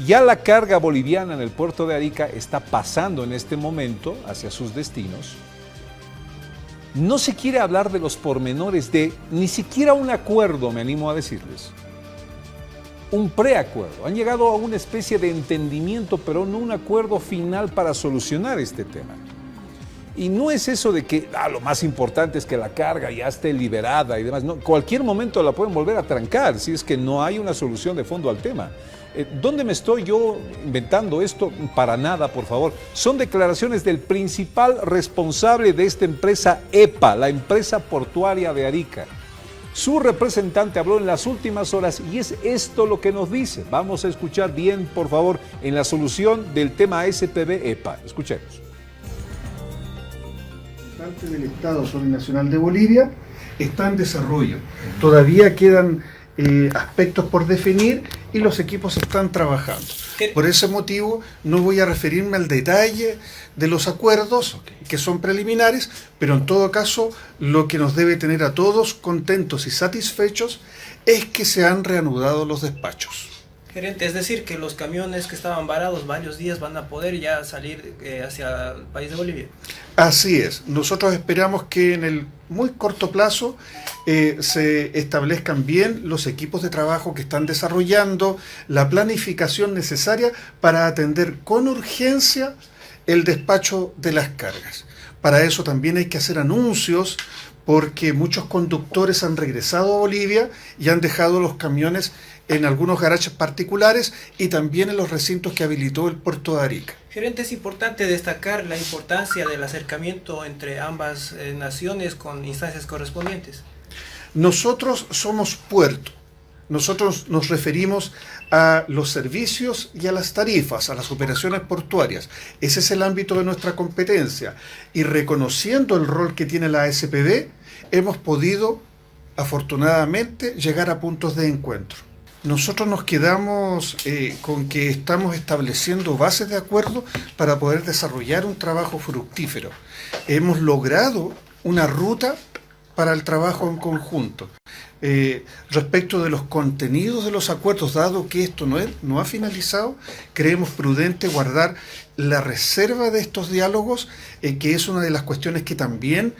ya la carga boliviana en el puerto de Arica está pasando en este momento hacia sus destinos, no se quiere hablar de los pormenores de ni siquiera un acuerdo, me animo a decirles. Un preacuerdo. Han llegado a una especie de entendimiento, pero no un acuerdo final para solucionar este tema. Y no es eso de que lo más importante es que la carga ya esté liberada y demás. No, cualquier momento la pueden volver a trancar si es que no hay una solución de fondo al tema. ¿Dónde me estoy yo inventando esto? Para nada, por favor. Son declaraciones del principal responsable de esta empresa EPA, la empresa portuaria de Arica. Su representante habló en las últimas horas y es esto lo que nos dice. Vamos a escuchar bien, por favor, en la solución del tema ASPB-EPA. Escuchemos. Parte del Estado Nacional de Bolivia está en desarrollo. Todavía quedan aspectos por definir y los equipos están trabajando. Por ese motivo no voy a referirme al detalle de los acuerdos que son preliminares, pero en todo caso lo que nos debe tener a todos contentos y satisfechos es que se han reanudado los despachos. Gerente, es decir, que los camiones que estaban varados varios días van a poder ya salir hacia el país de Bolivia. Así es. Nosotros esperamos que en el muy corto plazo se establezcan bien los equipos de trabajo que están desarrollando la planificación necesaria para atender con urgencia el despacho de las cargas. Para eso también hay que hacer anuncios, porque muchos conductores han regresado a Bolivia y han dejado los camiones en algunos garajes particulares y también en los recintos que habilitó el puerto de Arica. Gerente, es importante destacar la importancia del acercamiento entre ambas naciones con instancias correspondientes. Nosotros somos puerto. Nosotros nos referimos a los servicios y a las tarifas, a las operaciones portuarias. Ese es el ámbito de nuestra competencia. Y reconociendo el rol que tiene la ASPB, hemos podido, afortunadamente, llegar a puntos de encuentro. Nosotros nos quedamos con que estamos estableciendo bases de acuerdo para poder desarrollar un trabajo fructífero. Hemos logrado una ruta para el trabajo en conjunto. Respecto de los contenidos de los acuerdos, dado que esto no ha finalizado, creemos prudente guardar la reserva de estos diálogos, que es una de las cuestiones que también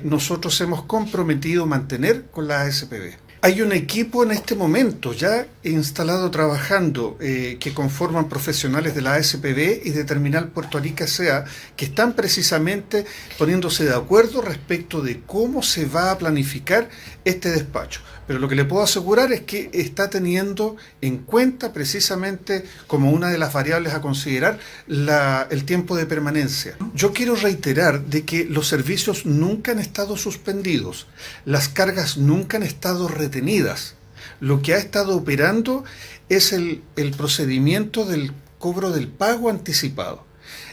nosotros hemos comprometido mantener con la ASPB. Hay un equipo en este momento ya instalado trabajando que conforman profesionales de la ASPB y de Terminal Puerto Arica S.A. que están precisamente poniéndose de acuerdo respecto de cómo se va a planificar este despacho. Pero lo que le puedo asegurar es que está teniendo en cuenta precisamente como una de las variables a considerar el tiempo de permanencia. Yo quiero reiterar de que los servicios nunca han estado suspendidos, las cargas nunca han estado retenidas. Lo que ha estado operando es el procedimiento del cobro del pago anticipado.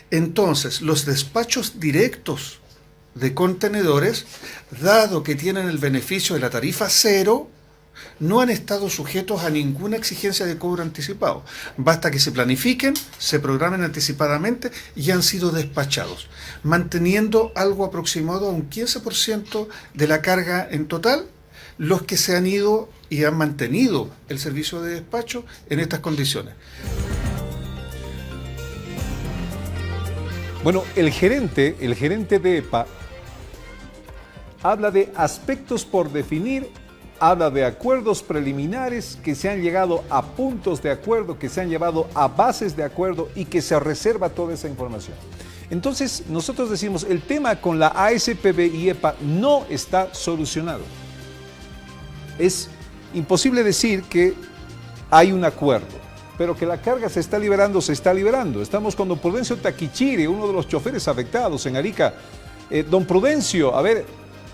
Entonces, los despachos directos de contenedores, dado que tienen el beneficio de la tarifa cero, no han estado sujetos a ninguna exigencia de cobro anticipado. Basta que se planifiquen, se programen anticipadamente y han sido despachados, manteniendo algo aproximado a un 15% de la carga en total, los que se han ido y han mantenido el servicio de despacho en estas condiciones. Bueno, el gerente de EPA habla de aspectos por definir, habla de acuerdos preliminares, que se han llegado a puntos de acuerdo, que se han llevado a bases de acuerdo y que se reserva toda esa información. Entonces, nosotros decimos, el tema con la ASPB y EPA no está solucionado. Es imposible decir que hay un acuerdo, pero que la carga se está liberando, se está liberando. Estamos con don Prudencio Taquichiri, uno de los choferes afectados en Arica. Don Prudencio, a ver,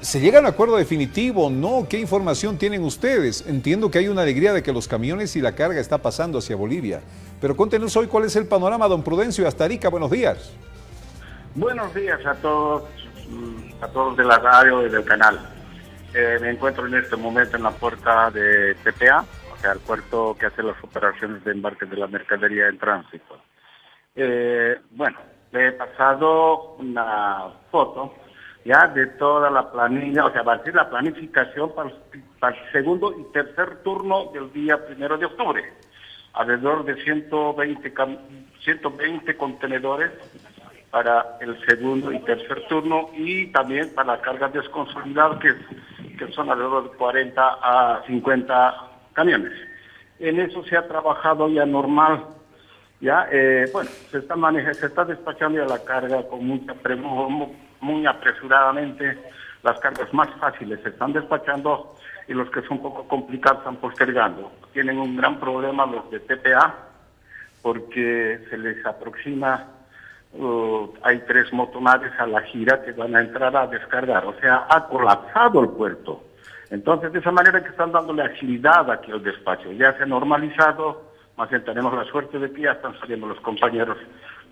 ¿se llega a un acuerdo definitivo o no? ¿Qué información tienen ustedes? Entiendo que hay una alegría de que los camiones y la carga está pasando hacia Bolivia, pero cuéntenos hoy cuál es el panorama, don Prudencio, hasta Arica. Buenos días. Buenos días a todos de la radio y del canal. Me encuentro en este momento en la puerta de TPA, o sea, el puerto que hace las operaciones de embarque de la mercadería en tránsito. Bueno, le he pasado una foto ya de toda la planilla, o sea, va a ser la planificación para el segundo y tercer turno del día 1 de octubre. Alrededor de 120 contenedores para el segundo y tercer turno, y también para la carga desconsolidada, que son alrededor de 40 a 50 camiones. En eso se ha trabajado ya normal, ya, bueno, se está despachando ya la carga con muy apresuradamente. Las cargas más fáciles se están despachando y los que son un poco complicados están postergando. Tienen un gran problema los de TPA porque se les aproxima, hay 3 motonaves a la gira que van a entrar a descargar, o sea, ha colapsado el puerto. Entonces, de esa manera que están dándole agilidad aquí al despacho. Ya se ha normalizado, más bien tenemos la suerte de que ya están saliendo los compañeros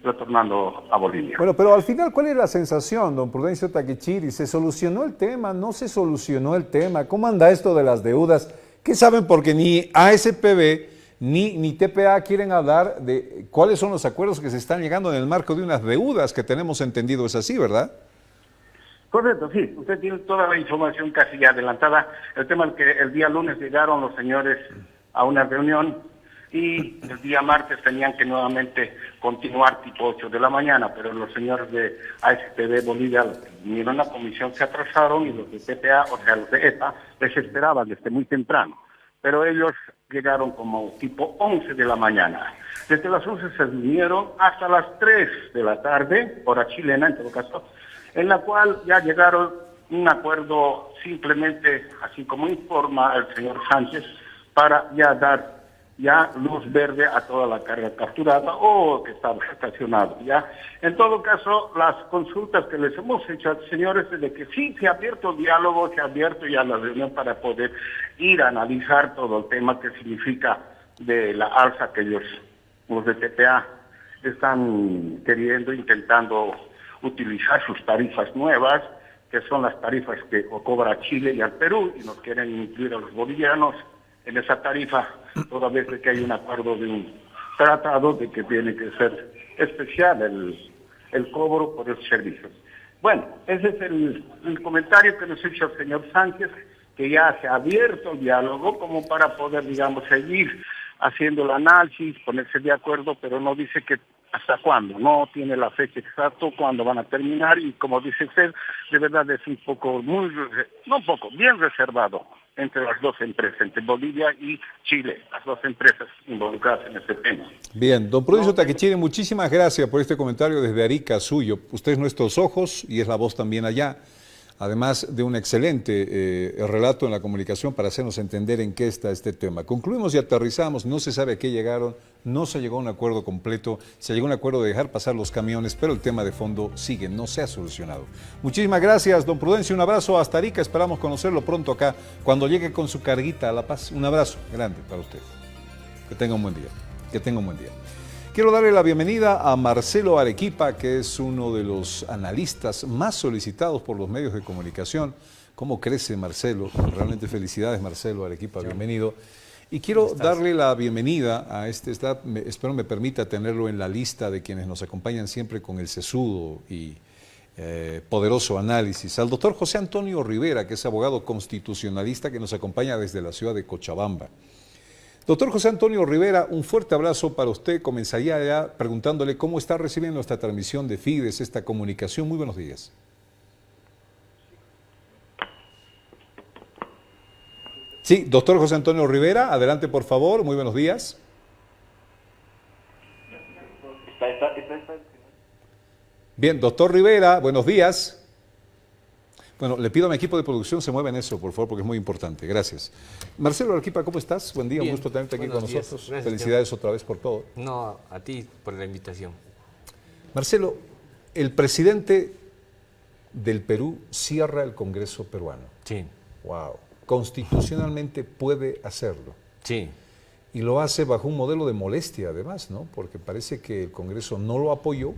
retornando a Bolivia. Bueno, pero al final, ¿cuál es la sensación, don Prudencio Taquichiri? ¿Se solucionó el tema? ¿No se solucionó el tema? ¿Cómo anda esto de las deudas? ¿Qué saben? Porque ni ASPB ni TPA quieren hablar de cuáles son los acuerdos que se están llegando en el marco de unas deudas que tenemos entendido. Es así, ¿verdad? Correcto, sí. Usted tiene toda la información casi ya adelantada. El tema es que el día lunes llegaron los señores a una reunión y el día martes tenían que nuevamente continuar tipo 8 de la mañana, pero los señores de ASPB Bolivia vinieron a la comisión, se atrasaron, y los de TPA, o sea, los de EPA, les esperaban desde muy temprano. Pero ellos llegaron como tipo 11 de la mañana. Desde las 11 se vinieron hasta las 3 de la tarde, hora chilena en todo caso, en la cual ya llegaron un acuerdo simplemente, así como informa el señor Sánchez, para ya dar ya luz verde a toda la carga capturada o que estaba estacionado. Ya, en todo caso, las consultas que les hemos hecho a los señores es de que sí se ha abierto el diálogo, se ha abierto ya la reunión para poder ir a analizar todo el tema que significa de la alza que ellos, los de TPA, están intentando utilizar sus tarifas nuevas, que son las tarifas que cobra Chile y al Perú, y nos quieren incluir a los bolivianos en esa tarifa, toda vez que hay un acuerdo de un tratado de que tiene que ser especial el cobro por esos servicios. Bueno, ese es el comentario que nos hizo el señor Sánchez, que ya se ha abierto el diálogo como para poder, digamos, seguir haciendo el análisis, ponerse de acuerdo, pero no dice que ¿Hasta cuándo? No tiene la fecha exacta cuándo van a terminar y como dice usted, de verdad es un poco, bien reservado entre las dos empresas, entre Bolivia y Chile, las dos empresas involucradas en este tema. Bien, don Prudencio Taquechiri, muchísimas gracias por este comentario desde Arica suyo. Usted es nuestros ojos y es la voz también allá, además de un excelente relato en la comunicación para hacernos entender en qué está este tema. Concluimos y aterrizamos, no se sabe a qué llegaron, no se llegó a un acuerdo completo, se llegó a un acuerdo de dejar pasar los camiones, pero el tema de fondo sigue, no se ha solucionado. Muchísimas gracias, don Prudencio, un abrazo hasta Arica, esperamos conocerlo pronto acá, cuando llegue con su carguita a La Paz. Un abrazo grande para usted. Que tenga un buen día, que tenga un buen día. Quiero darle la bienvenida a Marcelo Arequipa, que es uno de los analistas más solicitados por los medios de comunicación. ¿Cómo crece Marcelo? Realmente felicidades, Marcelo Arequipa, bienvenido. Y quiero darle la bienvenida a espero me permita tenerlo en la lista de quienes nos acompañan siempre con el sesudo y poderoso análisis, al doctor José Antonio Rivera, que es abogado constitucionalista que nos acompaña desde la ciudad de Cochabamba. Doctor José Antonio Rivera, un fuerte abrazo para usted. Comenzaría ya preguntándole cómo está recibiendo esta transmisión de Fides, esta comunicación. Muy buenos días. Sí, doctor José Antonio Rivera, adelante por favor, muy buenos días. Bien, doctor Rivera, buenos días. Bueno, le pido a mi equipo de producción se mueva en eso, por favor, porque es muy importante. Gracias. Marcelo Arequipa, ¿cómo estás? Buen día, un gusto tenerte aquí con nosotros. Gracias, felicidades otra vez por todo. No, a ti por la invitación. Marcelo, el presidente del Perú cierra el Congreso peruano. Sí. Wow. Constitucionalmente puede hacerlo. Sí. Y lo hace bajo un modelo de molestia, además, ¿no? Porque parece que el Congreso no lo apoyó.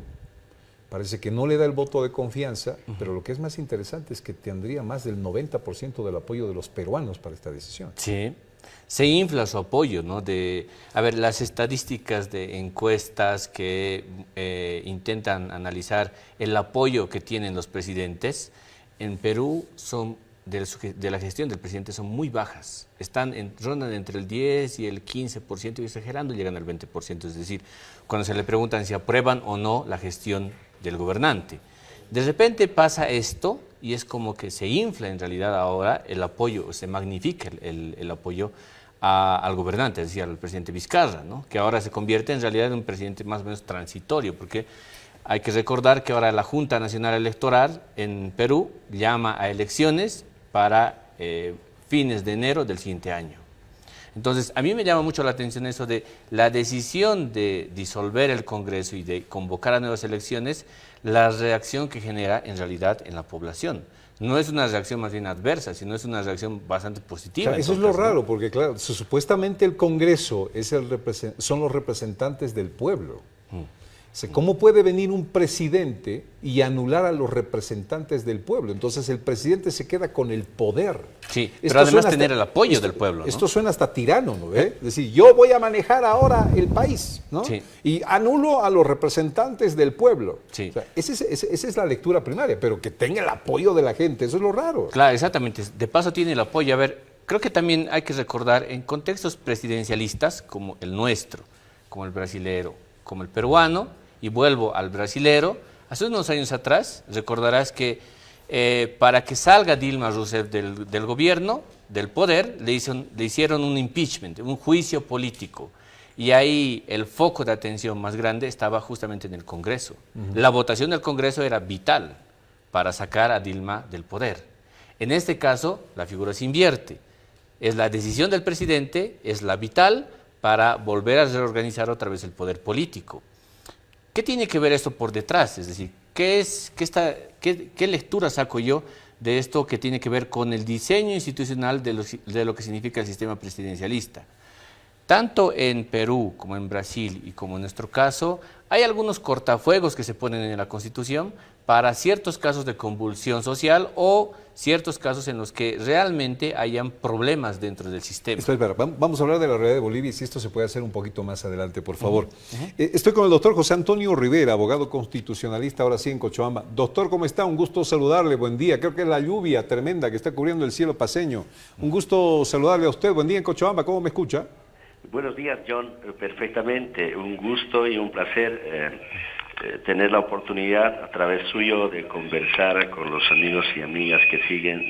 Parece que no le da el voto de confianza, pero lo que es más interesante es que tendría más del 90% del apoyo de los peruanos para esta decisión. Sí, se infla su apoyo, ¿no? A ver, las estadísticas de encuestas que intentan analizar el apoyo que tienen los presidentes, en Perú son de la gestión del presidente son muy bajas. Rondan entre el 10 y el 15%, y exagerando llegan al 20%. Es decir, cuando se le preguntan si aprueban o no la gestión del gobernante. De repente pasa esto y es como que se infla en realidad ahora el apoyo, se magnifica el apoyo al gobernante, es decir, al presidente Vizcarra, ¿no? Que ahora se convierte en realidad en un presidente más o menos transitorio, porque hay que recordar que ahora la Junta Nacional Electoral en Perú llama a elecciones para fines de enero del siguiente año. Entonces, a mí me llama mucho la atención eso de la decisión de disolver el Congreso y de convocar a nuevas elecciones, la reacción que genera en realidad en la población. No es una reacción más bien adversa, sino es una reacción bastante positiva. O sea, eso es lo raro, porque claro, supuestamente el Congreso son los representantes del pueblo. ¿Cómo puede venir un presidente y anular a los representantes del pueblo? Entonces el presidente se queda con el poder. Sí, pero además tener el apoyo del pueblo, ¿no? Esto suena hasta tirano, ¿no? Es decir, yo voy a manejar ahora el país, ¿no? Sí. Y anulo a los representantes del pueblo. Sí. O sea, esa es la lectura primaria, pero que tenga el apoyo de la gente, eso es lo raro. Claro, exactamente. De paso tiene el apoyo. A ver, creo que también hay que recordar en contextos presidencialistas como el nuestro, como el brasilero, como el peruano, y vuelvo al brasilero, hace unos años atrás, recordarás que para que salga Dilma Rousseff del gobierno, del poder, le hicieron un impeachment, un juicio político. Y ahí el foco de atención más grande estaba justamente en el Congreso. La votación del Congreso era vital para sacar a Dilma del poder. En este caso, la figura se invierte. Es la decisión del presidente, es la vital para volver a reorganizar otra vez el poder político. ¿Qué tiene que ver esto por detrás? Es decir, ¿qué lectura saco yo de esto que tiene que ver con el diseño institucional de lo que significa el sistema presidencialista? Tanto en Perú como en Brasil y como en nuestro caso, hay algunos cortafuegos que se ponen en la Constitución para ciertos casos de convulsión social o ciertos casos en los que realmente hayan problemas dentro del sistema. Espera, vamos a hablar de la realidad de Bolivia y si esto se puede hacer un poquito más adelante, por favor. Estoy con el doctor José Antonio Rivera, abogado constitucionalista, ahora sí en Cochabamba. Doctor, ¿cómo está? Un gusto saludarle, buen día. Creo que es la lluvia tremenda que está cubriendo el cielo paceño. Un gusto saludarle a usted, buen día en Cochabamba, ¿cómo me escucha? Buenos días, John. Perfectamente. Un gusto y un placer tener la oportunidad a través suyo de conversar con los amigos y amigas que siguen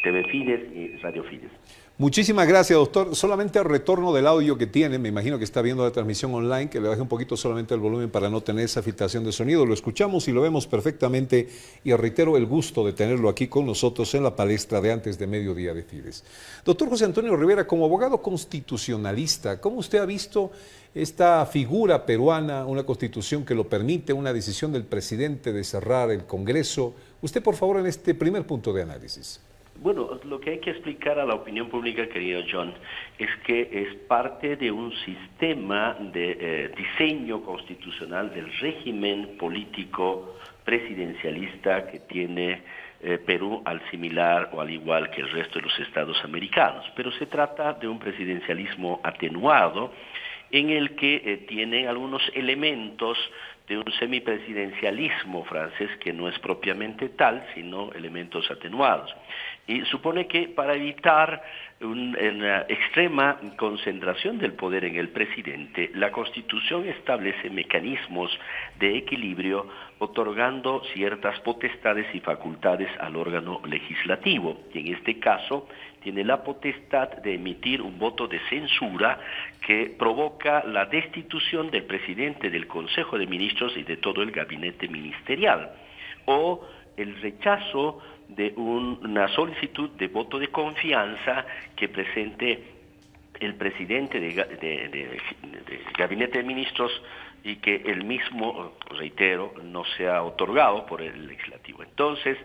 TV Fides y Radio Fides. Muchísimas gracias, doctor. Solamente al retorno del audio que tiene, me imagino que está viendo la transmisión online, que le baje un poquito solamente el volumen para no tener esa filtración de sonido. Lo escuchamos y lo vemos perfectamente y reitero el gusto de tenerlo aquí con nosotros en la palestra de Antes de Mediodía de Fides. Doctor José Antonio Rivera, como abogado constitucionalista, ¿cómo usted ha visto esta figura peruana, una constitución que lo permite, una decisión del presidente de cerrar el Congreso? Usted, por favor, en este primer punto de análisis. Bueno, lo que hay que explicar a la opinión pública, querido John, es que es parte de un sistema de diseño constitucional del régimen político presidencialista que tiene Perú al similar o al igual que el resto de los estados americanos. Pero se trata de un presidencialismo atenuado en el que tiene algunos elementos de un semipresidencialismo francés que no es propiamente tal, sino elementos atenuados. Y supone que para evitar una extrema concentración del poder en el presidente, la Constitución establece mecanismos de equilibrio otorgando ciertas potestades y facultades al órgano legislativo, que en este caso tiene la potestad de emitir un voto de censura que provoca la destitución del presidente del Consejo de Ministros y de todo el gabinete ministerial, o el rechazo de una solicitud de voto de confianza que presente el presidente de gabinete de ministros y que el mismo, reitero, no sea otorgado por el legislativo. Entonces,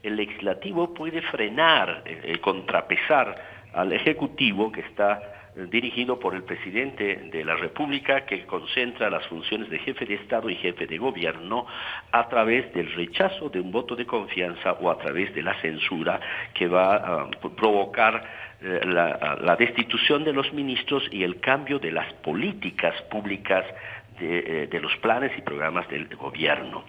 el legislativo puede frenar, contrapesar al ejecutivo que está dirigido por el presidente de la República, que concentra las funciones de jefe de Estado y jefe de gobierno a través del rechazo de un voto de confianza o a través de la censura que va a provocar la destitución de los ministros y el cambio de las políticas públicas de los planes y programas del gobierno.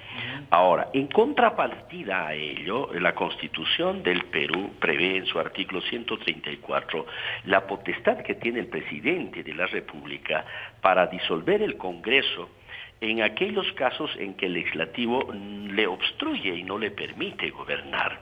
Ahora, en contrapartida a ello, la Constitución del Perú prevé en su artículo 134 la potestad que tiene el presidente de la República para disolver el Congreso en aquellos casos en que el legislativo le obstruye y no le permite gobernar.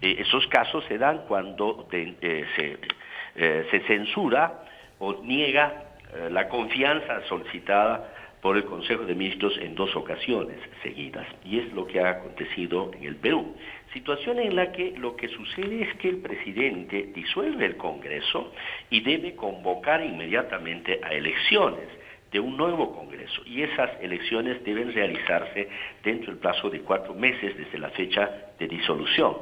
Esos casos se dan cuando se censura o niega la confianza solicitada por el Consejo de Ministros en 2 ocasiones seguidas, y es lo que ha acontecido en el Perú. Situación en la que lo que sucede es que el presidente disuelve el Congreso y debe convocar inmediatamente a elecciones de un nuevo Congreso, y esas elecciones deben realizarse dentro del plazo de 4 meses desde la fecha de disolución.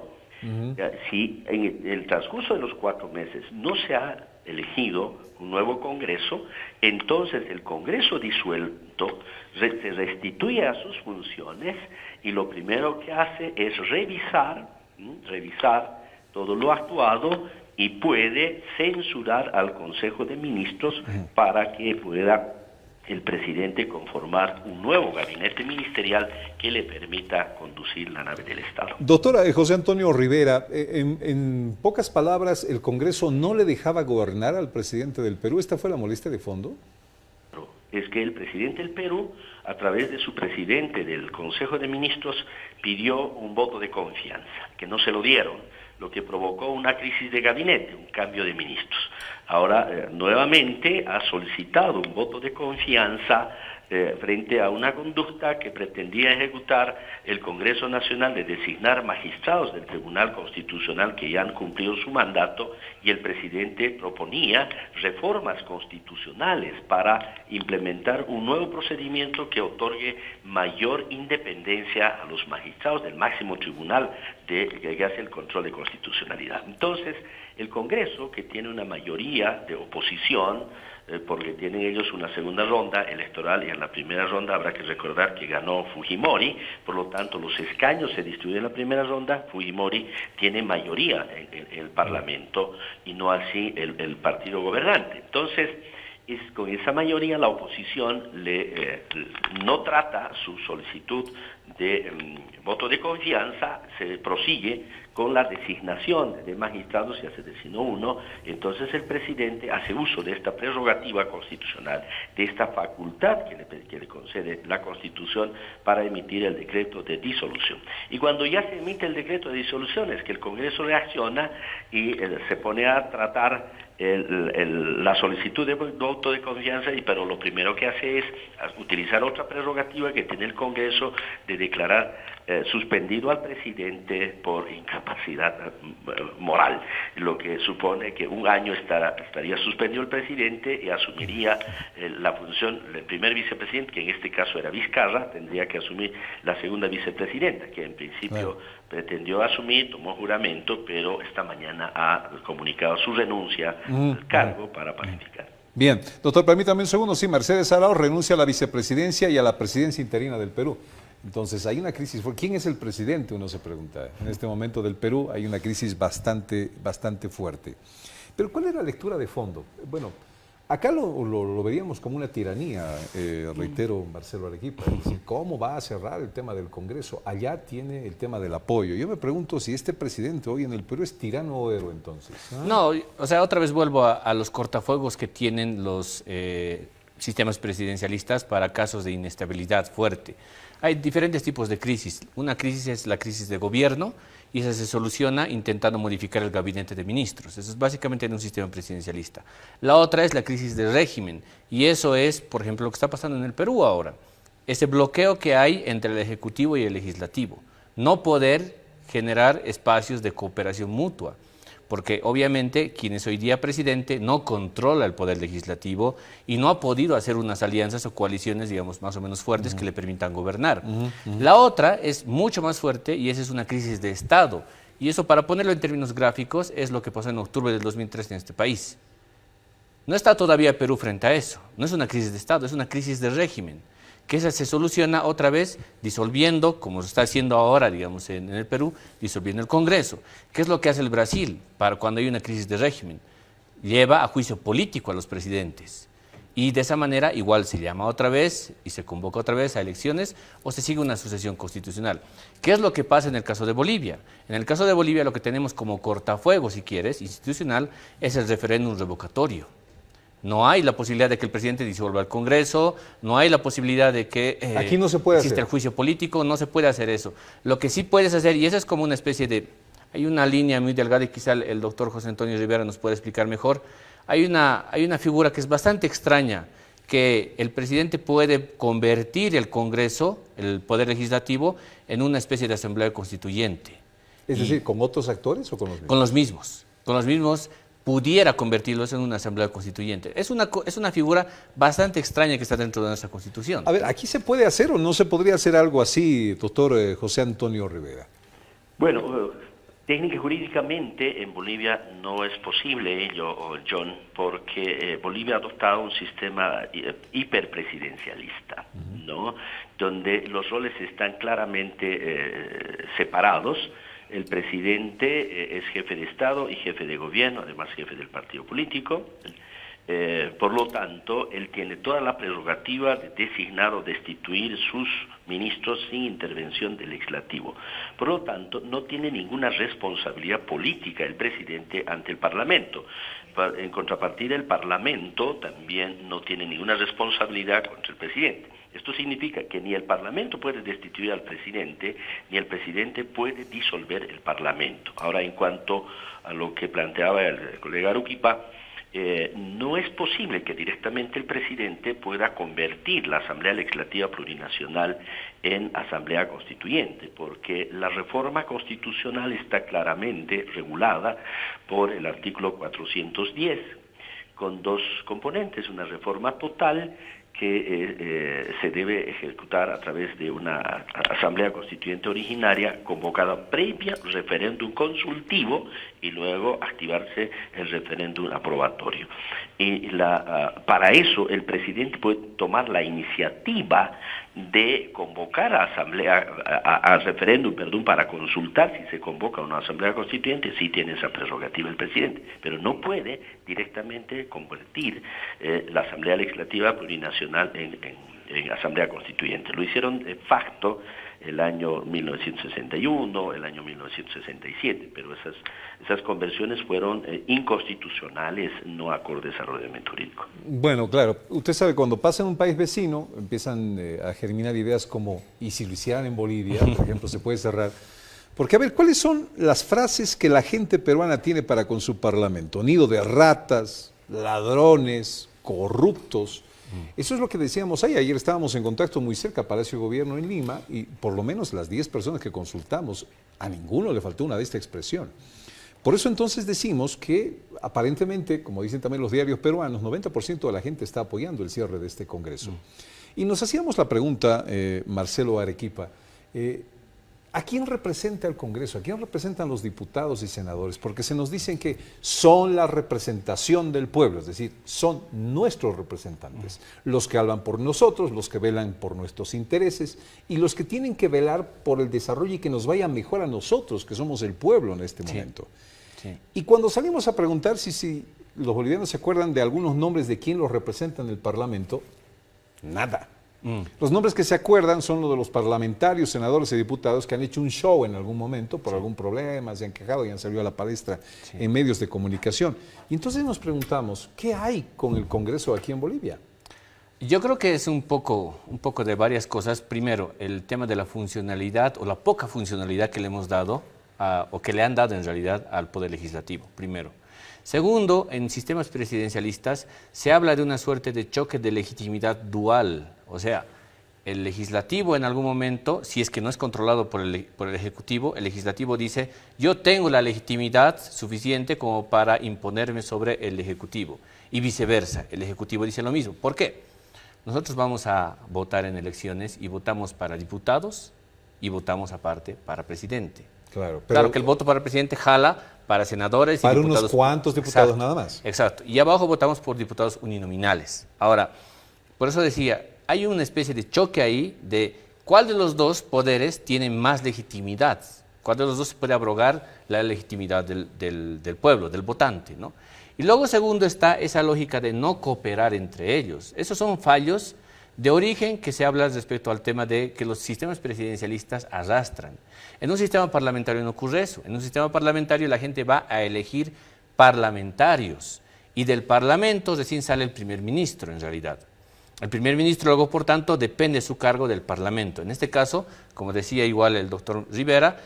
Si en el transcurso de los 4 meses no se ha elegido un nuevo Congreso, entonces el Congreso disuelto se restituye a sus funciones y lo primero que hace es revisar todo lo actuado y puede censurar al Consejo de Ministros para que pueda el presidente conformar un nuevo gabinete ministerial que le permita conducir la nave del Estado. Doctora José Antonio Rivera, en pocas palabras, ¿el Congreso no le dejaba gobernar al presidente del Perú? ¿Esta fue la molestia de fondo? Es que el presidente del Perú, a través de su presidente del Consejo de Ministros, pidió un voto de confianza, que no se lo dieron, lo que provocó una crisis de gabinete, un cambio de ministros. Ahora, nuevamente ha solicitado un voto de confianza frente a una conducta que pretendía ejecutar el Congreso Nacional de designar magistrados del Tribunal Constitucional que ya han cumplido su mandato, y el presidente proponía reformas constitucionales para implementar un nuevo procedimiento que otorgue mayor independencia a los magistrados del máximo tribunal que hace el control de constitucionalidad. Entonces, el Congreso, que tiene una mayoría de oposición, porque tienen ellos una segunda ronda electoral, y en la primera ronda habrá que recordar que ganó Fujimori, por lo tanto los escaños se distribuyen en la primera ronda, Fujimori tiene mayoría en el Parlamento y no así el partido gobernante. Entonces, con esa mayoría la oposición no trata su solicitud de voto de confianza, se prosigue con la designación de magistrados, ya se designó uno, entonces el presidente hace uso de esta prerrogativa constitucional, de esta facultad que le concede la Constitución para emitir el decreto de disolución. Y cuando ya se emite el decreto de disolución es que el Congreso reacciona y se pone a tratar la solicitud de voto de confianza, pero lo primero que hace es utilizar otra prerrogativa que tiene el Congreso de declarar suspendido al presidente por incapacidad moral, lo que supone que un año estaría suspendido el presidente y asumiría la función del primer vicepresidente, que en este caso era Vizcarra, tendría que asumir la segunda vicepresidenta, que en principio pretendió asumir, tomó juramento, pero esta mañana ha comunicado su renuncia al cargo para pacificar. Bien, doctor, permítame un segundo. Sí, Mercedes Arauz renuncia a la vicepresidencia y a la presidencia interina del Perú. Entonces hay una crisis. ¿Quién es el presidente? Uno se pregunta. En este momento del Perú hay una crisis bastante fuerte. Pero ¿cuál es la lectura de fondo? Bueno, acá lo veríamos como una tiranía, reitero, Marcelo Arequipa. Es decir, ¿cómo va a cerrar el tema del Congreso? Allá tiene el tema del apoyo. Yo me pregunto si este presidente hoy en el Perú es tirano o héroe entonces. No, o sea, otra vez vuelvo a los cortafuegos que tienen los sistemas presidencialistas para casos de inestabilidad fuerte. Hay diferentes tipos de crisis. Una crisis es la crisis de gobierno y esa se soluciona intentando modificar el gabinete de ministros. Eso es básicamente en un sistema presidencialista. La otra es la crisis del régimen y eso es, por ejemplo, lo que está pasando en el Perú ahora. Ese bloqueo que hay entre el Ejecutivo y el Legislativo. No poder generar espacios de cooperación mutua. Porque obviamente quien es hoy día presidente no controla el poder legislativo y no ha podido hacer unas alianzas o coaliciones, digamos, más o menos fuertes que le permitan gobernar. La otra es mucho más fuerte y esa es una crisis de Estado. Y eso, para ponerlo en términos gráficos, es lo que pasó en octubre del 2003 en este país. No está todavía Perú frente a eso. No es una crisis de Estado, es una crisis de régimen. Que esa se soluciona otra vez disolviendo, como se está haciendo ahora, digamos, en el Perú, disolviendo el Congreso. ¿Qué es lo que hace el Brasil para cuando hay una crisis de régimen? Lleva a juicio político a los presidentes. Y de esa manera igual se llama otra vez y se convoca otra vez a elecciones o se sigue una sucesión constitucional. ¿Qué es lo que pasa en el caso de Bolivia? En el caso de Bolivia lo que tenemos como cortafuego, si quieres, institucional, es el referéndum revocatorio. No hay la posibilidad de que el presidente disuelva el Congreso, no hay la posibilidad de que aquí no se puede exista el juicio político, no se puede hacer eso. Lo que sí puedes hacer, y eso es como una especie de... Hay una línea muy delgada y quizá el doctor José Antonio Rivera nos puede explicar mejor. Hay una figura que es bastante extraña, que el presidente puede convertir el Congreso, el Poder Legislativo, en una especie de asamblea constituyente. Es decir, ¿con otros actores o con los mismos? Con los mismos. Con los mismos pudiera convertirlos en una asamblea constituyente. Es una figura bastante extraña que está dentro de nuestra Constitución. A ver, ¿aquí se puede hacer o no se podría hacer algo así, doctor José Antonio Rivera? Bueno, técnica y jurídicamente en Bolivia no es posible ello, John, porque Bolivia ha adoptado un sistema hiperpresidencialista, ¿no? Donde los roles están claramente separados. El presidente es jefe de Estado y jefe de gobierno, además jefe del partido político. Por lo tanto, él tiene toda la prerrogativa de designar o destituir sus ministros sin intervención del legislativo. Por lo tanto, no tiene ninguna responsabilidad política el presidente ante el Parlamento. En contrapartida, el Parlamento también no tiene ninguna responsabilidad contra el presidente. Esto significa que ni el Parlamento puede destituir al presidente, ni el presidente puede disolver el Parlamento. Ahora, en cuanto a lo que planteaba el colega Arequipa, no es posible que directamente el presidente pueda convertir la Asamblea Legislativa Plurinacional en Asamblea Constituyente, porque la reforma constitucional está claramente regulada por el artículo 410, con dos componentes, una reforma total que se debe ejecutar a través de una asamblea constituyente originaria convocada previa referéndum consultivo y luego activarse el referéndum aprobatorio. Y para eso el presidente puede tomar la iniciativa de convocar a referéndum, para consultar si se convoca una asamblea constituyente. Sí tiene esa prerrogativa el presidente, pero no puede directamente convertir la asamblea legislativa plurinacional en asamblea constituyente. Lo hicieron de facto el año 1961, el año 1967, pero esas conversiones fueron inconstitucionales, no acordes al ordenamiento jurídico. Bueno, claro, usted sabe, cuando pasa en un país vecino, empiezan a germinar ideas como, ¿y si lo hicieran en Bolivia, por ejemplo, se puede cerrar? Porque, a ver, ¿cuáles son las frases que la gente peruana tiene para con su parlamento? Nido de ratas, ladrones, corruptos. Eso es lo que decíamos ahí. Ayer estábamos en contacto muy cerca a Palacio de Gobierno en Lima y por lo menos las 10 personas que consultamos, a ninguno le faltó una de esta expresión. Por eso entonces decimos que aparentemente, como dicen también los diarios peruanos, 90% de la gente está apoyando el cierre de este Congreso. Y nos hacíamos la pregunta, Marcelo Arequipa, ¿a quién representa el Congreso? ¿A quién representan los diputados y senadores? Porque se nos dicen que son la representación del pueblo, es decir, son nuestros representantes, los que hablan por nosotros, los que velan por nuestros intereses y los que tienen que velar por el desarrollo y que nos vaya mejor a nosotros, que somos el pueblo en este momento. Sí. Y cuando salimos a preguntar si los bolivianos se acuerdan de algunos nombres de quién los representa en el Parlamento, nada. Los nombres que se acuerdan son los de los parlamentarios, senadores y diputados que han hecho un show en algún momento por algún problema, se han quejado y han salido a la palestra en medios de comunicación. Y entonces nos preguntamos, ¿qué hay con el Congreso aquí en Bolivia? Yo creo que es un poco de varias cosas. Primero, el tema de la funcionalidad o la poca funcionalidad que le hemos dado, o que le han dado en realidad al Poder Legislativo, primero. Segundo, en sistemas presidencialistas se habla de una suerte de choque de legitimidad dual. O sea, el legislativo en algún momento, si es que no es controlado por el ejecutivo, el legislativo dice, yo tengo la legitimidad suficiente como para imponerme sobre el ejecutivo. Y viceversa, el ejecutivo dice lo mismo. ¿Por qué? Nosotros vamos a votar en elecciones y votamos para diputados y votamos aparte para presidente. Claro, pero claro que el voto para presidente jala para senadores y diputados. Para unos cuantos diputados. Exacto, nada más. Exacto. Y abajo votamos por diputados uninominales. Ahora, por eso decía, hay una especie de choque ahí de cuál de los dos poderes tiene más legitimidad, cuál de los dos puede abrogar la legitimidad del pueblo, del votante, ¿no? Y luego, segundo, está esa lógica de no cooperar entre ellos. Esos son fallos de origen que se habla respecto al tema de que los sistemas presidencialistas arrastran. En un sistema parlamentario no ocurre eso. En un sistema parlamentario la gente va a elegir parlamentarios y del parlamento recién sale el primer ministro en realidad. El primer ministro luego, por tanto, depende su cargo del parlamento. En este caso, como decía igual el doctor Rivera,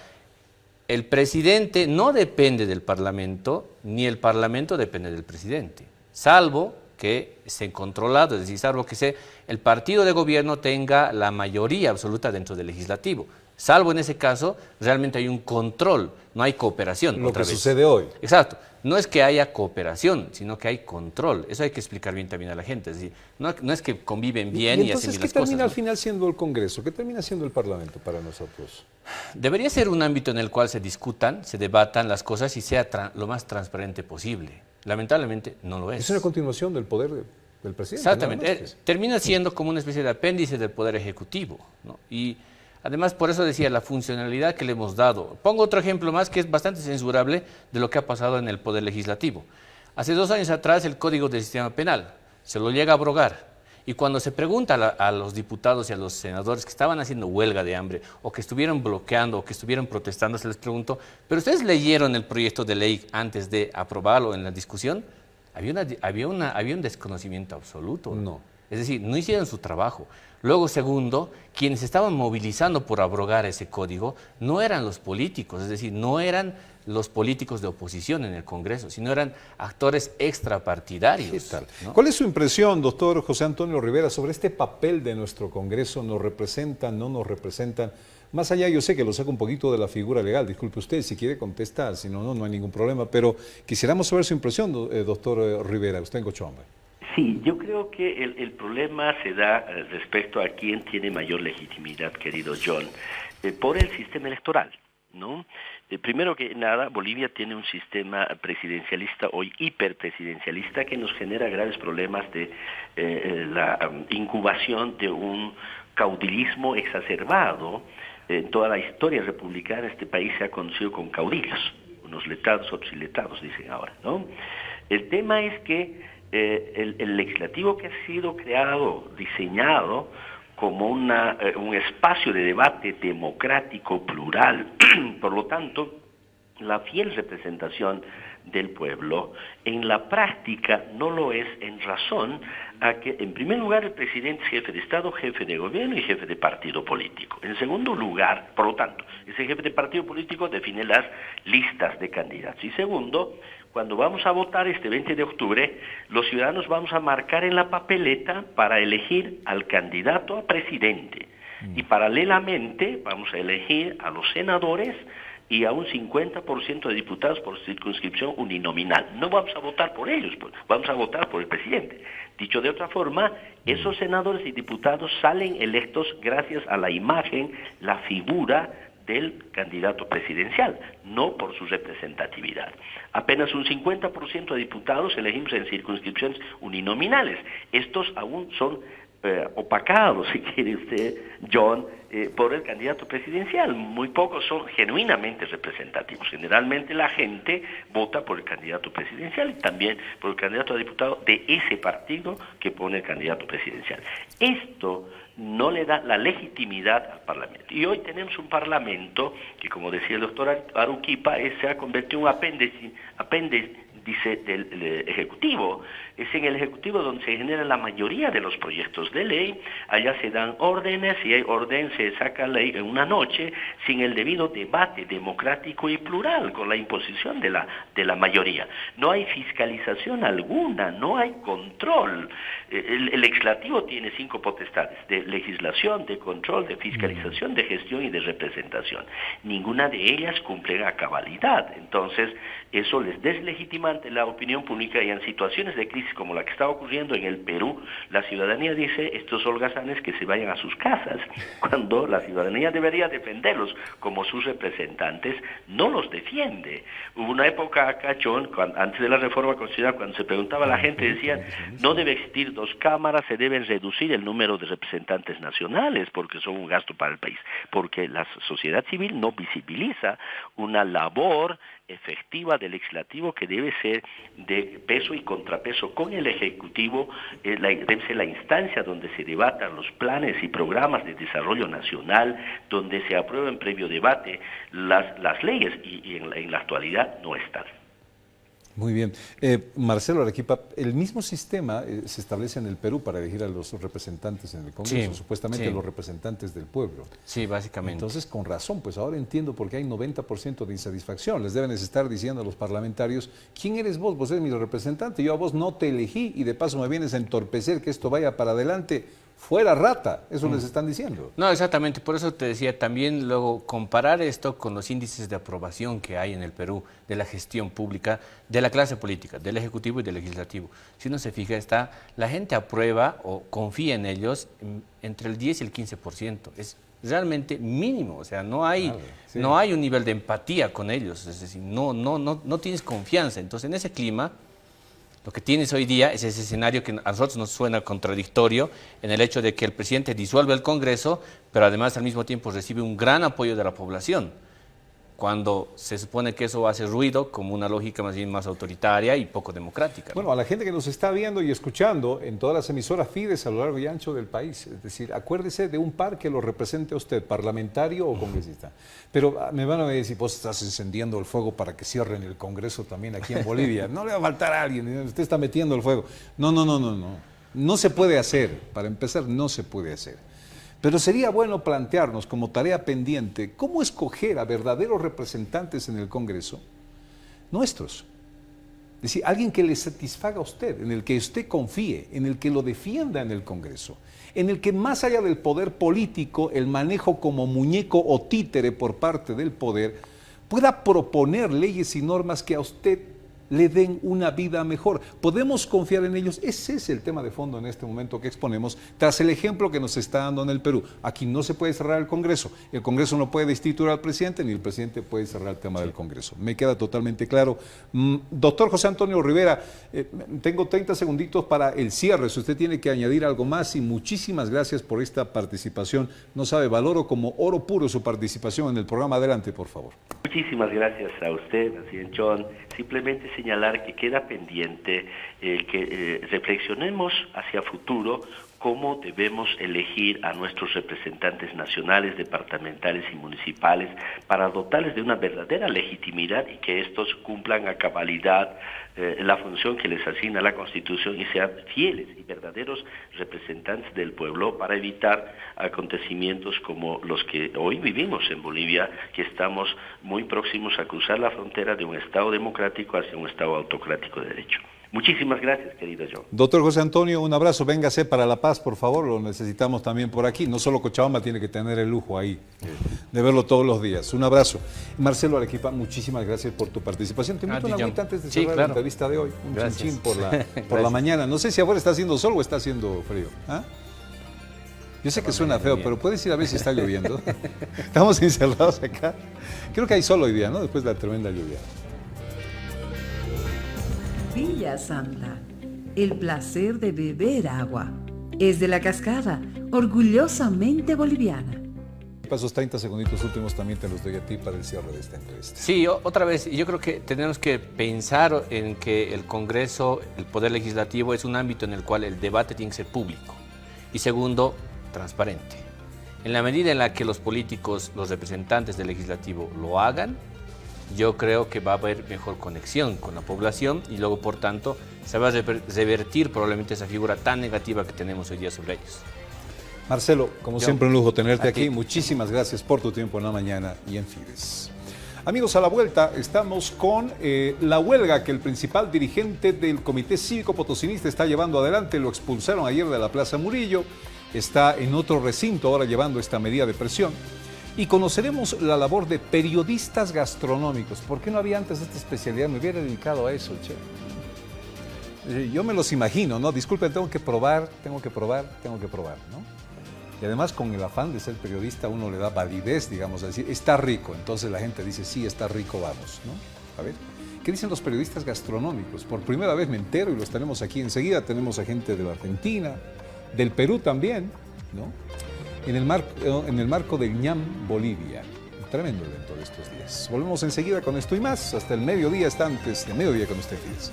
el presidente no depende del parlamento, ni el parlamento depende del presidente, salvo que estén controlados, es decir, salvo que el partido de gobierno tenga la mayoría absoluta dentro del legislativo. Salvo en ese caso, realmente hay un control, no hay cooperación. Lo que sucede hoy. Exacto. No es que haya cooperación, sino que hay control. Eso hay que explicar bien también a la gente. Es decir, no es que conviven bien y hacen bien las cosas. Entonces, ¿qué termina al final siendo el Congreso? ¿Qué termina siendo el Parlamento para nosotros? Presidente. Debería ser un ámbito en el cual se discutan, se debatan las cosas y sea lo más transparente posible. Lamentablemente no lo es. Es una continuación del poder del presidente. Exactamente. Termina siendo como una especie de apéndice del poder ejecutivo, ¿no? Y además, por eso decía, la funcionalidad que le hemos dado. Pongo otro ejemplo más que es bastante censurable de lo que ha pasado en el Poder Legislativo. Hace 2 años atrás el Código del Sistema Penal se lo llega a abrogar. Y cuando se pregunta a los diputados y a los senadores que estaban haciendo huelga de hambre o que estuvieron bloqueando o que estuvieron protestando, se les preguntó, ¿pero ustedes leyeron el proyecto de ley antes de aprobarlo en la discusión? Había un desconocimiento absoluto. No. Es decir, no hicieron su trabajo. Luego, segundo, quienes estaban movilizando por abrogar ese código no eran los políticos, es decir, no eran los políticos de oposición en el Congreso, sino eran actores extrapartidarios. ¿Qué tal? ¿No? ¿Cuál es su impresión, doctor José Antonio Rivera, sobre este papel de nuestro Congreso? ¿Nos representan, no nos representan? Más allá, yo sé que lo saco un poquito de la figura legal, disculpe usted, si quiere contestar, si no, no hay ningún problema, pero quisiéramos saber su impresión, doctor Rivera, usted en Cochabamba. Sí, yo creo que el problema se da respecto a quién tiene mayor legitimidad, querido John, por el sistema electoral, ¿no? Primero que nada, Bolivia tiene un sistema presidencialista, hoy hiperpresidencialista, que nos genera graves problemas de la incubación de un caudillismo exacerbado. Toda la historia republicana de este país se ha conocido con caudillos, unos letrados, otros iletrados, dicen ahora, ¿no? El tema es que el legislativo que ha sido creado, diseñado como un espacio de debate democrático, plural, por lo tanto, la fiel representación del pueblo, en la práctica no lo es en razón a que, en primer lugar, el presidente es jefe de Estado, jefe de gobierno y jefe de partido político. En segundo lugar, por lo tanto, ese jefe de partido político define las listas de candidatos. Y segundo, cuando vamos a votar este 20 de octubre, los ciudadanos vamos a marcar en la papeleta para elegir al candidato a presidente. Y paralelamente vamos a elegir a los senadores y a un 50% de diputados por circunscripción uninominal. No vamos a votar por ellos, vamos a votar por el presidente. Dicho de otra forma, esos senadores y diputados salen electos gracias a la imagen, la figura del candidato presidencial, no por su representatividad. Apenas un 50% de diputados elegimos en circunscripciones uninominales. Estos aún son opacados, si quiere usted, John, por el candidato presidencial. Muy pocos son genuinamente representativos. Generalmente la gente vota por el candidato presidencial y también por el candidato a diputado de ese partido que pone el candidato presidencial. Esto no le da la legitimidad al Parlamento. Y hoy tenemos un Parlamento que, como decía el doctor Aruquipa, se ha convertido en un apéndice del Ejecutivo. Es en el Ejecutivo donde se genera la mayoría de los proyectos de ley. Allá se dan órdenes y hay orden se saca ley en una noche sin el debido debate democrático y plural, con la imposición de la mayoría. No hay fiscalización alguna, no hay control. El legislativo tiene 5 potestades: de legislación, de control, de fiscalización, de gestión y de representación. Ninguna de ellas cumple a cabalidad. Entonces, eso les deslegitima ante la opinión pública, y en situaciones de crisis como la que está ocurriendo en el Perú, la ciudadanía dice: estos holgazanes que se vayan a sus casas, cuando la ciudadanía debería defenderlos como sus representantes, no los defiende. Hubo una época acá, John, antes de la reforma constitucional, cuando se preguntaba a la gente, decían: no debe existir 2 cámaras, se deben reducir el número de representantes nacionales porque son un gasto para el país, porque la sociedad civil no visibiliza una labor efectiva del legislativo que debe ser de peso y contrapeso con el Ejecutivo. Debe ser la instancia donde se debatan los planes y programas de desarrollo nacional, donde se aprueben previo debate las leyes, y en la actualidad no están. Muy bien. Marcelo Arequipa, el mismo sistema se establece en el Perú para elegir a los representantes en el Congreso, supuestamente los representantes del pueblo. Sí, básicamente. Entonces, con razón, pues ahora entiendo por qué hay 90% de insatisfacción. Les deben estar diciendo a los parlamentarios: ¿quién eres vos? Vos eres mi representante, yo a vos no te elegí y de paso me vienes a entorpecer que esto vaya para adelante. Fuera rata, eso les están diciendo. No, exactamente, por eso te decía también luego comparar esto con los índices de aprobación que hay en el Perú de la gestión pública, de la clase política, del Ejecutivo y del Legislativo. Si uno se fija, la gente aprueba o confía en ellos entre el 10 y el 15%. Es realmente mínimo, o sea, no hay un nivel de empatía con ellos, es decir, no tienes confianza. Entonces, en ese clima, lo que tienes hoy día es ese escenario que a nosotros nos suena contradictorio, en el hecho de que el presidente disuelve el Congreso, pero además al mismo tiempo recibe un gran apoyo de la población, cuando se supone que eso hace ruido como una lógica más bien más autoritaria y poco democrática, ¿no? Bueno, a la gente que nos está viendo y escuchando en todas las emisoras Fides a lo largo y ancho del país, es decir, acuérdese de un par que lo represente a usted, parlamentario o congresista. Pero me van a decir: vos estás encendiendo el fuego para que cierren el Congreso también aquí en Bolivia. No le va a faltar a alguien, usted está metiendo el fuego. No. No se puede hacer, para empezar no se puede hacer. Pero sería bueno plantearnos como tarea pendiente cómo escoger a verdaderos representantes en el Congreso nuestros. Es decir, alguien que le satisfaga a usted, en el que usted confíe, en el que lo defienda en el Congreso, en el que más allá del poder político, el manejo como muñeco o títere por parte del poder, pueda proponer leyes y normas que a usted le den una vida mejor. ¿Podemos confiar en ellos? Ese es el tema de fondo en este momento que exponemos, tras el ejemplo que nos está dando en el Perú. Aquí no se puede cerrar el Congreso no puede destituir al presidente, ni el presidente puede cerrar el tema del Congreso. Me queda totalmente claro. Doctor José Antonio Rivera, tengo 30 segunditos para el cierre, si usted tiene que añadir algo más, y muchísimas gracias por esta participación. No sabe, valoro como oro puro su participación en el programa. Adelante, por favor. Muchísimas gracias a usted, así John. Simplemente señalar que queda pendiente que reflexionemos hacia futuro cómo debemos elegir a nuestros representantes nacionales, departamentales y municipales para dotarles de una verdadera legitimidad y que estos cumplan a cabalidad la función que les asigna la Constitución y sean fieles y verdaderos representantes del pueblo para evitar acontecimientos como los que hoy vivimos en Bolivia, que estamos muy próximos a cruzar la frontera de un Estado democrático hacia un Estado autocrático de derecho. Muchísimas gracias, querido John. Doctor José Antonio, un abrazo. Véngase para La Paz, por favor. Lo necesitamos también por aquí. No solo Cochabamba tiene que tener el lujo ahí de verlo todos los días. Un abrazo. Marcelo Arequipa, muchísimas gracias por tu participación. Te invito a una agüita antes de cerrar la entrevista de hoy. Un chinchín por la mañana. No sé si afuera está haciendo sol o está haciendo frío. ¿Ah? Yo sé que suena feo, pero puedes ir a ver si está lloviendo. Estamos encerrados acá. Creo que hay sol hoy día, ¿no? Después de la tremenda lluvia. Villa Santa, el placer de beber agua. Es de La Cascada, orgullosamente boliviana. Esos 30 segunditos últimos también te los doy a ti para el cierre de esta entrevista. Sí, otra vez, yo creo que tenemos que pensar en que el Congreso, el Poder Legislativo, es un ámbito en el cual el debate tiene que ser público. Y segundo, transparente. En la medida en la que los políticos, los representantes del Legislativo lo hagan, yo creo que va a haber mejor conexión con la población y luego, por tanto, se va a revertir probablemente esa figura tan negativa que tenemos hoy día sobre ellos. Marcelo, como siempre un lujo tenerte aquí. Muchísimas gracias por tu tiempo en la mañana y en Fides. Amigos, a la vuelta estamos con la huelga que el principal dirigente del Comité Cívico Potosinista está llevando adelante. Lo expulsaron ayer de la Plaza Murillo. Está en otro recinto ahora llevando esta medida de presión. Y conoceremos la labor de periodistas gastronómicos. ¿Por qué no había antes esta especialidad? Me hubiera dedicado a eso, che. Yo me los imagino, ¿no? Disculpen, tengo que probar, ¿no? Y además con el afán de ser periodista uno le da validez, digamos, a decir, está rico. Entonces la gente dice, sí, está rico, vamos, ¿no? A ver, ¿qué dicen los periodistas gastronómicos? Por primera vez me entero y los tenemos aquí enseguida. Tenemos a gente de la Argentina, del Perú también, ¿no? En el marco del ñam Bolivia. Un tremendo evento de estos días. Volvemos enseguida con esto y más. Hasta el mediodía, hasta antes de mediodía con ustedes.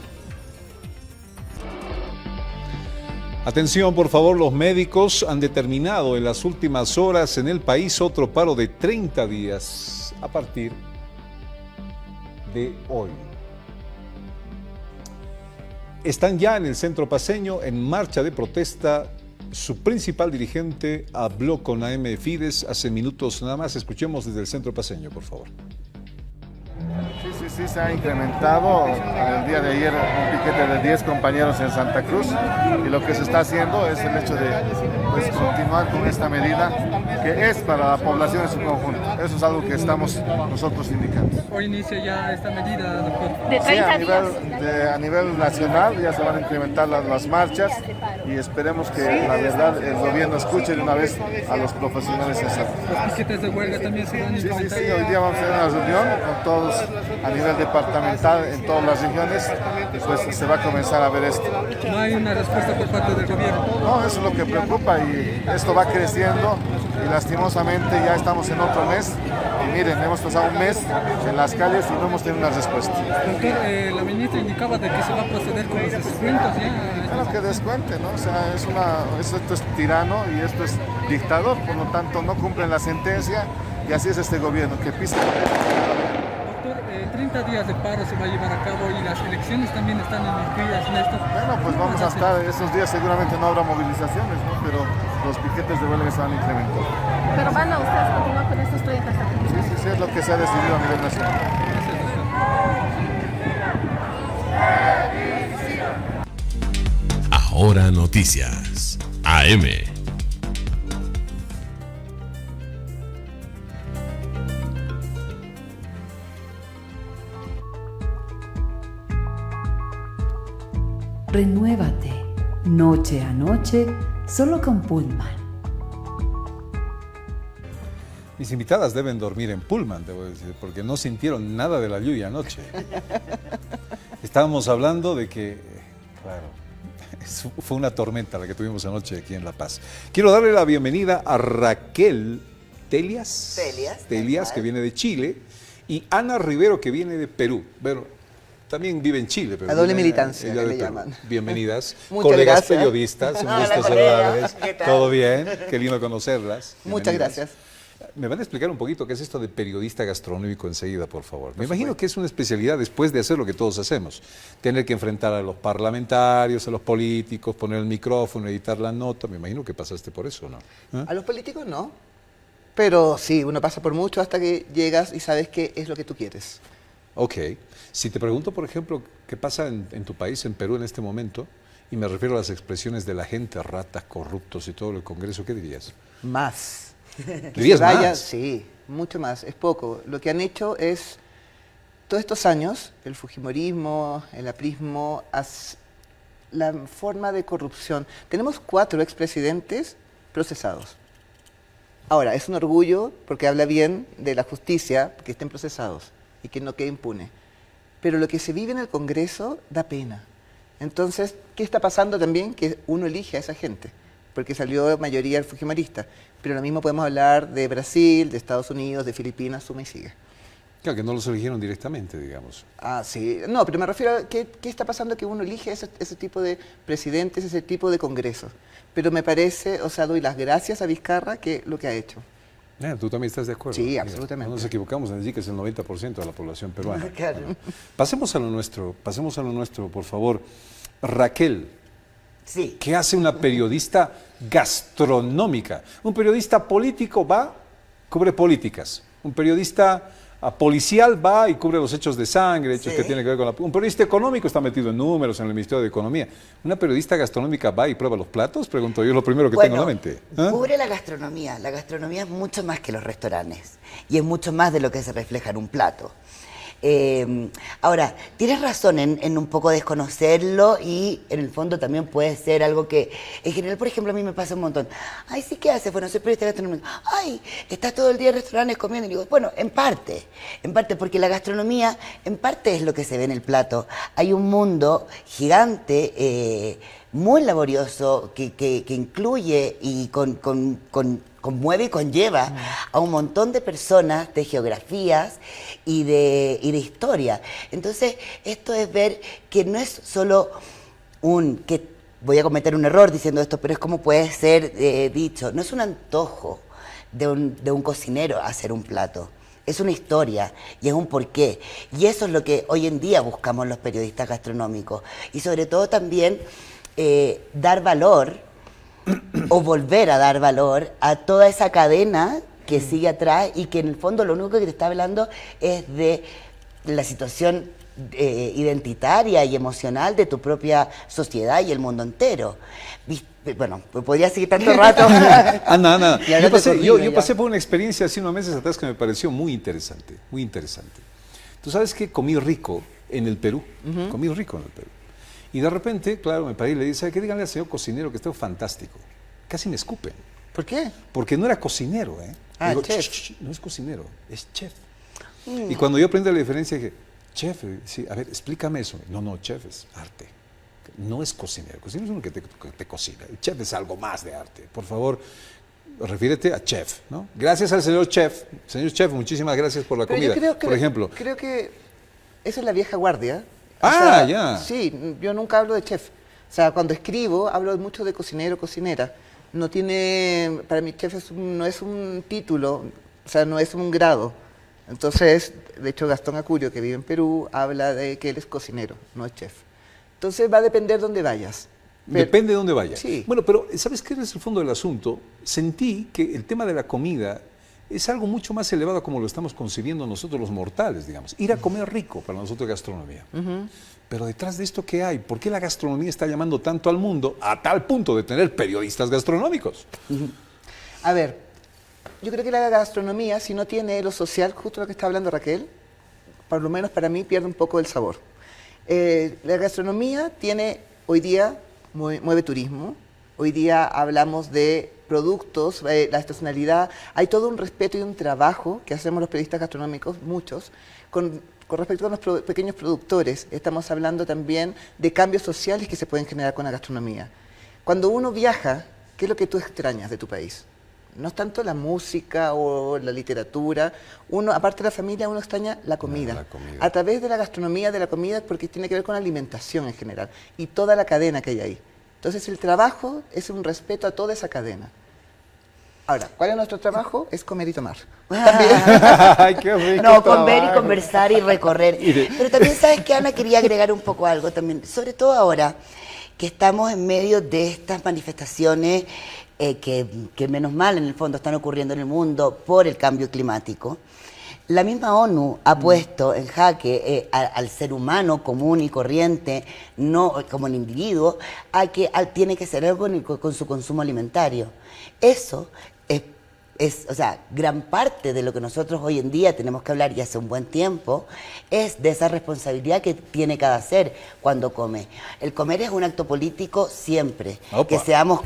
Atención, por favor, los médicos han determinado en las últimas horas en el país otro paro de 30 días a partir de hoy. Están ya en el centro paceño en marcha de protesta. Su principal dirigente habló con AM Fides hace minutos nada más. Escuchemos desde el centro paceño, por favor. Sí, se ha incrementado. El día de ayer un piquete de 10 compañeros en Santa Cruz y lo que se está haciendo es el hecho de continuar con esta medida que es para la población en su conjunto. Eso es algo que estamos nosotros indicando. Hoy inicia ya esta medida, doctor. De 30 días. A nivel nacional ya se van a incrementar las marchas y esperemos que la verdad el gobierno escuche de una vez a los profesionales en salud. Los piquetes de huelga también se van a incrementar. Sí, hoy día vamos a tener una reunión con todos a nivel departamental en todas las regiones y pues se va a comenzar a ver esto. No hay una respuesta por parte del gobierno. No, eso es lo que preocupa y esto va creciendo y lastimosamente ya estamos en otro mes y miren, hemos pasado un mes en las calles y no hemos tenido una respuesta. Doctor, la ministra indicaba de que se va a proceder con los descuentos ya. Claro que descuente, ¿no? O sea, esto es tirano y esto es dictador, por lo tanto no cumplen la sentencia y así es este gobierno que pisa. 30 días de paro se va a llevar a cabo y las elecciones también están incluidas en esto. Bueno, pues vamos a estar, esos días seguramente no habrá movilizaciones, ¿no? Pero los piquetes de huelga se van a incrementar. ¿Pero van a ustedes continuar con estos 30 días? Sí, es lo que se ha decidido a nivel nacional. Ahora Noticias, AM. Renuévate, noche a noche, solo con Pullman. Mis invitadas deben dormir en Pullman, debo decir, porque no sintieron nada de la lluvia anoche. Estábamos hablando de que, claro, fue una tormenta la que tuvimos anoche aquí en La Paz. Quiero darle la bienvenida a Raquel Telias, que viene de Chile, y Ana Rivero, que viene de Perú. Bueno, también vive en Chile. Pero a doble viene, militancia, ella que de le Perú. llaman. Bienvenidas, gracias. colegas periodistas, un gusto saludarles. ¿Qué tal? ¿Todo bien? Qué lindo conocerlas. Muchas gracias. ¿Me van a explicar un poquito qué es esto de periodista gastronómico enseguida, por favor? Me imagino que es una especialidad después de hacer lo que todos hacemos. Tener que enfrentar a los parlamentarios, a los políticos, poner el micrófono, editar la nota. Me imagino que pasaste por eso, ¿no? ¿Eh? A los políticos no. Pero sí, uno pasa por mucho hasta que llegas y sabes qué es lo que tú quieres. Ok. Si te pregunto, por ejemplo, qué pasa en tu país, en Perú, en este momento, y me refiero a las expresiones de la gente, ratas, corruptos y todo el Congreso, ¿qué dirías? Más. ¿Dirías más? Sí, mucho más, es poco. Lo que han hecho es, todos estos años, el fujimorismo, el aprismo, la forma de corrupción. Tenemos 4 expresidentes procesados. Ahora, es un orgullo porque habla bien de la justicia que estén procesados y que no quede impune. Pero lo que se vive en el Congreso da pena. Entonces, ¿qué está pasando también? Que uno elige a esa gente, porque salió mayoría el fujimorista. Pero lo mismo podemos hablar de Brasil, de Estados Unidos, de Filipinas, suma y sigue. Claro, que no los eligieron directamente, digamos. Ah, sí. No, pero me refiero a qué está pasando que uno elige ese tipo de presidentes, ese tipo de congresos. Pero me parece, o sea, doy las gracias a Vizcarra que lo que ha hecho. ¿Tú también estás de acuerdo? Sí, absolutamente. No nos equivocamos en decir que es el 90% de la población peruana. Claro. Bueno, pasemos a lo nuestro, por favor. Raquel. Sí. ¿Qué hace una periodista gastronómica? Un periodista político va, cubre políticas. Un periodista policial va y cubre los hechos de sangre, hechos que tienen que ver con la... Un periodista económico está metido en números en el Ministerio de Economía. ¿Una periodista gastronómica va y prueba los platos? Pregunto yo, lo primero que tengo en la mente. Cubre la gastronomía. La gastronomía es mucho más que los restaurantes y es mucho más de lo que se refleja en un plato. Ahora, tienes razón en un poco desconocerlo y en el fondo también puede ser algo que en general, por ejemplo, a mí me pasa un montón. Ay, sí, ¿qué haces? Bueno, soy periodista gastronómico. Ay, estás todo el día en restaurantes comiendo. Y digo, bueno, en parte, porque la gastronomía en parte es lo que se ve en el plato. Hay un mundo gigante, muy laborioso, que incluye y conmueve y conlleva a un montón de personas, de geografías y de historia. Entonces, esto es ver que no es solo que voy a cometer un error diciendo esto, pero es como puede ser dicho, no es un antojo de un cocinero hacer un plato. Es una historia y es un porqué. Y eso es lo que hoy en día buscamos los periodistas gastronómicos. Y sobre todo también dar valor o volver a dar valor a toda esa cadena que sigue atrás y que en el fondo lo único que te está hablando es de la situación identitaria y emocional de tu propia sociedad y el mundo entero. Bueno, pues podría seguir tanto rato. Ana, yo pasé por una experiencia hace unos meses atrás que me pareció muy interesante, muy interesante. Tú sabes que comí rico en el Perú, comí rico en el Perú. Y de repente, claro, me paré y le dije, ¿sabe qué? Díganle al señor cocinero que está fantástico. Casi me escupen. ¿Por qué? Porque no era cocinero, ¿eh? Ah, digo, chef. no es cocinero, es chef. Y cuando yo aprendí la diferencia, dije, chef, sí, a ver, explícame eso. No, chef es arte. No es cocinero. Cocinero es uno que te cocina. El chef es algo más de arte. Por favor, refiérete a chef, ¿no? Gracias al señor chef. Señor chef, muchísimas gracias por la comida. Por ejemplo. Creo que esa es la vieja guardia. Ya. Sí, yo nunca hablo de chef. O sea, cuando escribo, hablo mucho de cocinero, cocinera. No tiene, para mí chef no es un título, o sea, no es un grado. Entonces, de hecho, Gastón Acurio, que vive en Perú, habla de que él es cocinero, no es chef. Entonces, va a depender dónde vayas. Depende de dónde vayas. Sí. Bueno, pero ¿sabes qué es el fondo del asunto? Sentí que el tema de la comida es algo mucho más elevado como lo estamos concibiendo nosotros los mortales, digamos. Ir a comer rico para nosotros es gastronomía. Pero detrás de esto, ¿qué hay? ¿Por qué la gastronomía está llamando tanto al mundo a tal punto de tener periodistas gastronómicos? A ver, yo creo que la gastronomía, si no tiene lo social, justo lo que está hablando Raquel, por lo menos para mí pierde un poco el sabor. La gastronomía tiene Hoy día mueve turismo, hoy día hablamos de productos, la estacionalidad, hay todo un respeto y un trabajo que hacemos los periodistas gastronómicos, muchos, con respecto a los pequeños productores. Estamos hablando también de cambios sociales que se pueden generar con la gastronomía. Cuando uno viaja, ¿qué es lo que tú extrañas de tu país? No es tanto la música o la literatura, uno, aparte de la familia, uno extraña la comida. A través de la gastronomía, de la comida, porque tiene que ver con la alimentación en general y toda la cadena que hay ahí. Entonces el trabajo es un respeto a toda esa cadena. Ahora, ¿cuál es nuestro trabajo? Es comer y tomar. Ay, qué rico no, trabajo. comer y conversar y recorrer. Pero también, ¿sabes qué, Ana? Quería agregar un poco algo también, sobre todo ahora que estamos en medio de estas manifestaciones que menos mal en el fondo están ocurriendo en el mundo por el cambio climático. La misma ONU ha puesto en jaque al ser humano común y corriente, no como el individuo, tiene que hacer algo con su consumo alimentario. Eso o sea, gran parte de lo que nosotros hoy en día tenemos que hablar, y hace un buen tiempo, es de esa responsabilidad que tiene cada ser cuando come. El comer es un acto político siempre. Que seamos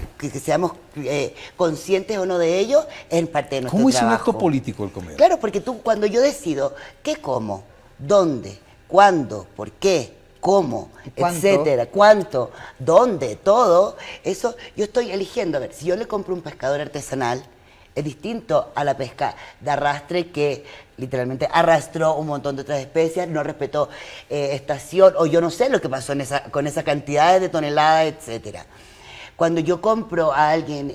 conscientes o no de ello, es parte de nuestro ¿Cómo es trabajo. un acto político el comer? Claro, porque cuando yo decido qué como, dónde, cuándo, por qué, cómo, etcétera, cuánto, dónde, todo, eso yo estoy eligiendo. A ver, si yo le compro un pescador artesanal, es distinto a la pesca de arrastre que literalmente arrastró un montón de otras especies, no respetó estación, o yo no sé lo que pasó con esas cantidades de toneladas, etcétera. Cuando yo compro a alguien,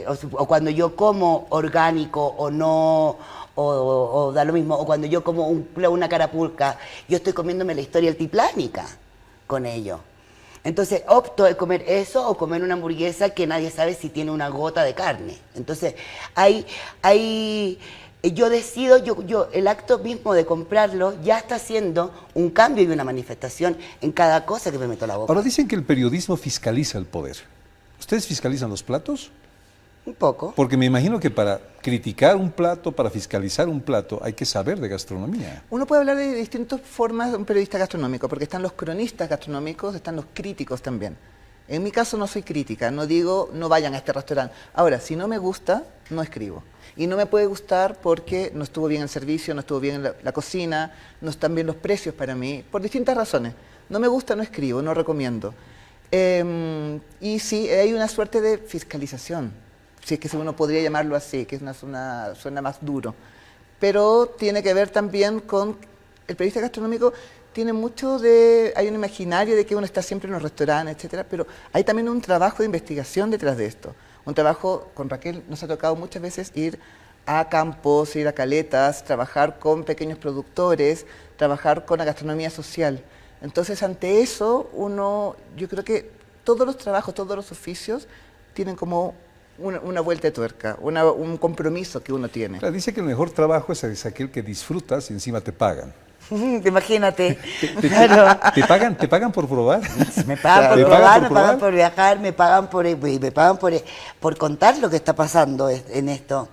o cuando yo como orgánico o no, o da lo mismo, o cuando yo como una carapulca, yo estoy comiéndome la historia altiplánica con ello. Entonces opto de comer eso o comer una hamburguesa que nadie sabe si tiene una gota de carne. Entonces yo decido, el acto mismo de comprarlo ya está haciendo un cambio y una manifestación en cada cosa que me meto a la boca. Ahora dicen que el periodismo fiscaliza el poder. ¿Ustedes fiscalizan los platos? Un poco. Porque me imagino que para criticar un plato, para fiscalizar un plato, hay que saber de gastronomía. Uno puede hablar de distintas formas de un periodista gastronómico, porque están los cronistas gastronómicos, están los críticos también. En mi caso no soy crítica, no digo no vayan a este restaurante. Ahora, si no me gusta, no escribo. Y no me puede gustar porque no estuvo bien el servicio, no estuvo bien la cocina, no están bien los precios para mí, por distintas razones. No me gusta, no escribo, no recomiendo. Y sí, hay una suerte de fiscalización, si es que uno podría llamarlo así, que suena más duro. Pero tiene que ver también con el periodista gastronómico, tiene mucho hay un imaginario de que uno está siempre en los restaurantes, etcétera, pero hay también un trabajo de investigación detrás de esto. Un trabajo, con Raquel nos ha tocado muchas veces ir a campos, ir a caletas, trabajar con pequeños productores, trabajar con la gastronomía social. Entonces, ante eso, yo creo que todos los trabajos, todos los oficios tienen como una vuelta de tuerca, un compromiso que uno tiene. Claro, dice que el mejor trabajo es aquel que disfrutas y encima te pagan. Imagínate. ¿Te pagan por probar? Me pagan por probar, me pagan por viajar, me pagan por contar lo que está pasando en esto.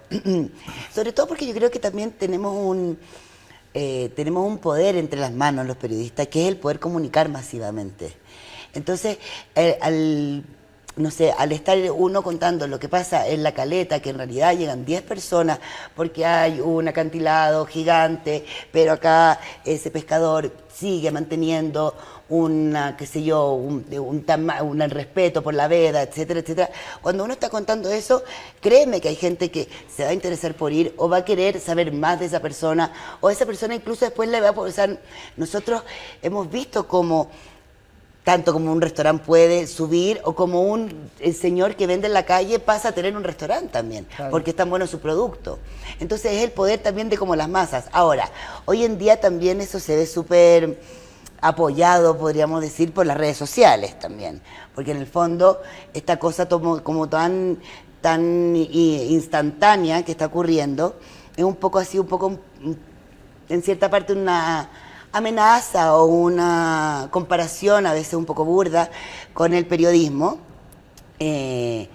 Sobre todo porque yo creo que también tenemos un poder entre las manos los periodistas, que es el poder comunicar masivamente. Entonces, no sé, al estar uno contando lo que pasa en la caleta, que en realidad llegan 10 personas porque hay un acantilado gigante, pero acá ese pescador sigue manteniendo un respeto por la veda, etcétera, etcétera. Cuando uno está contando eso, créeme que hay gente que se va a interesar por ir o va a querer saber más de esa persona, o esa persona incluso después le va a poder... O sea, nosotros hemos visto cómo tanto como un restaurante puede subir, o como el señor que vende en la calle pasa a tener un restaurante también, claro, porque es tan bueno su producto. Entonces es el poder también de como las masas. Ahora, hoy en día también eso se ve súper apoyado, podríamos decir, por las redes sociales también, porque en el fondo esta cosa como tan instantánea que está ocurriendo, es un poco así, en cierta parte una amenaza o una comparación a veces un poco burda con el periodismo, en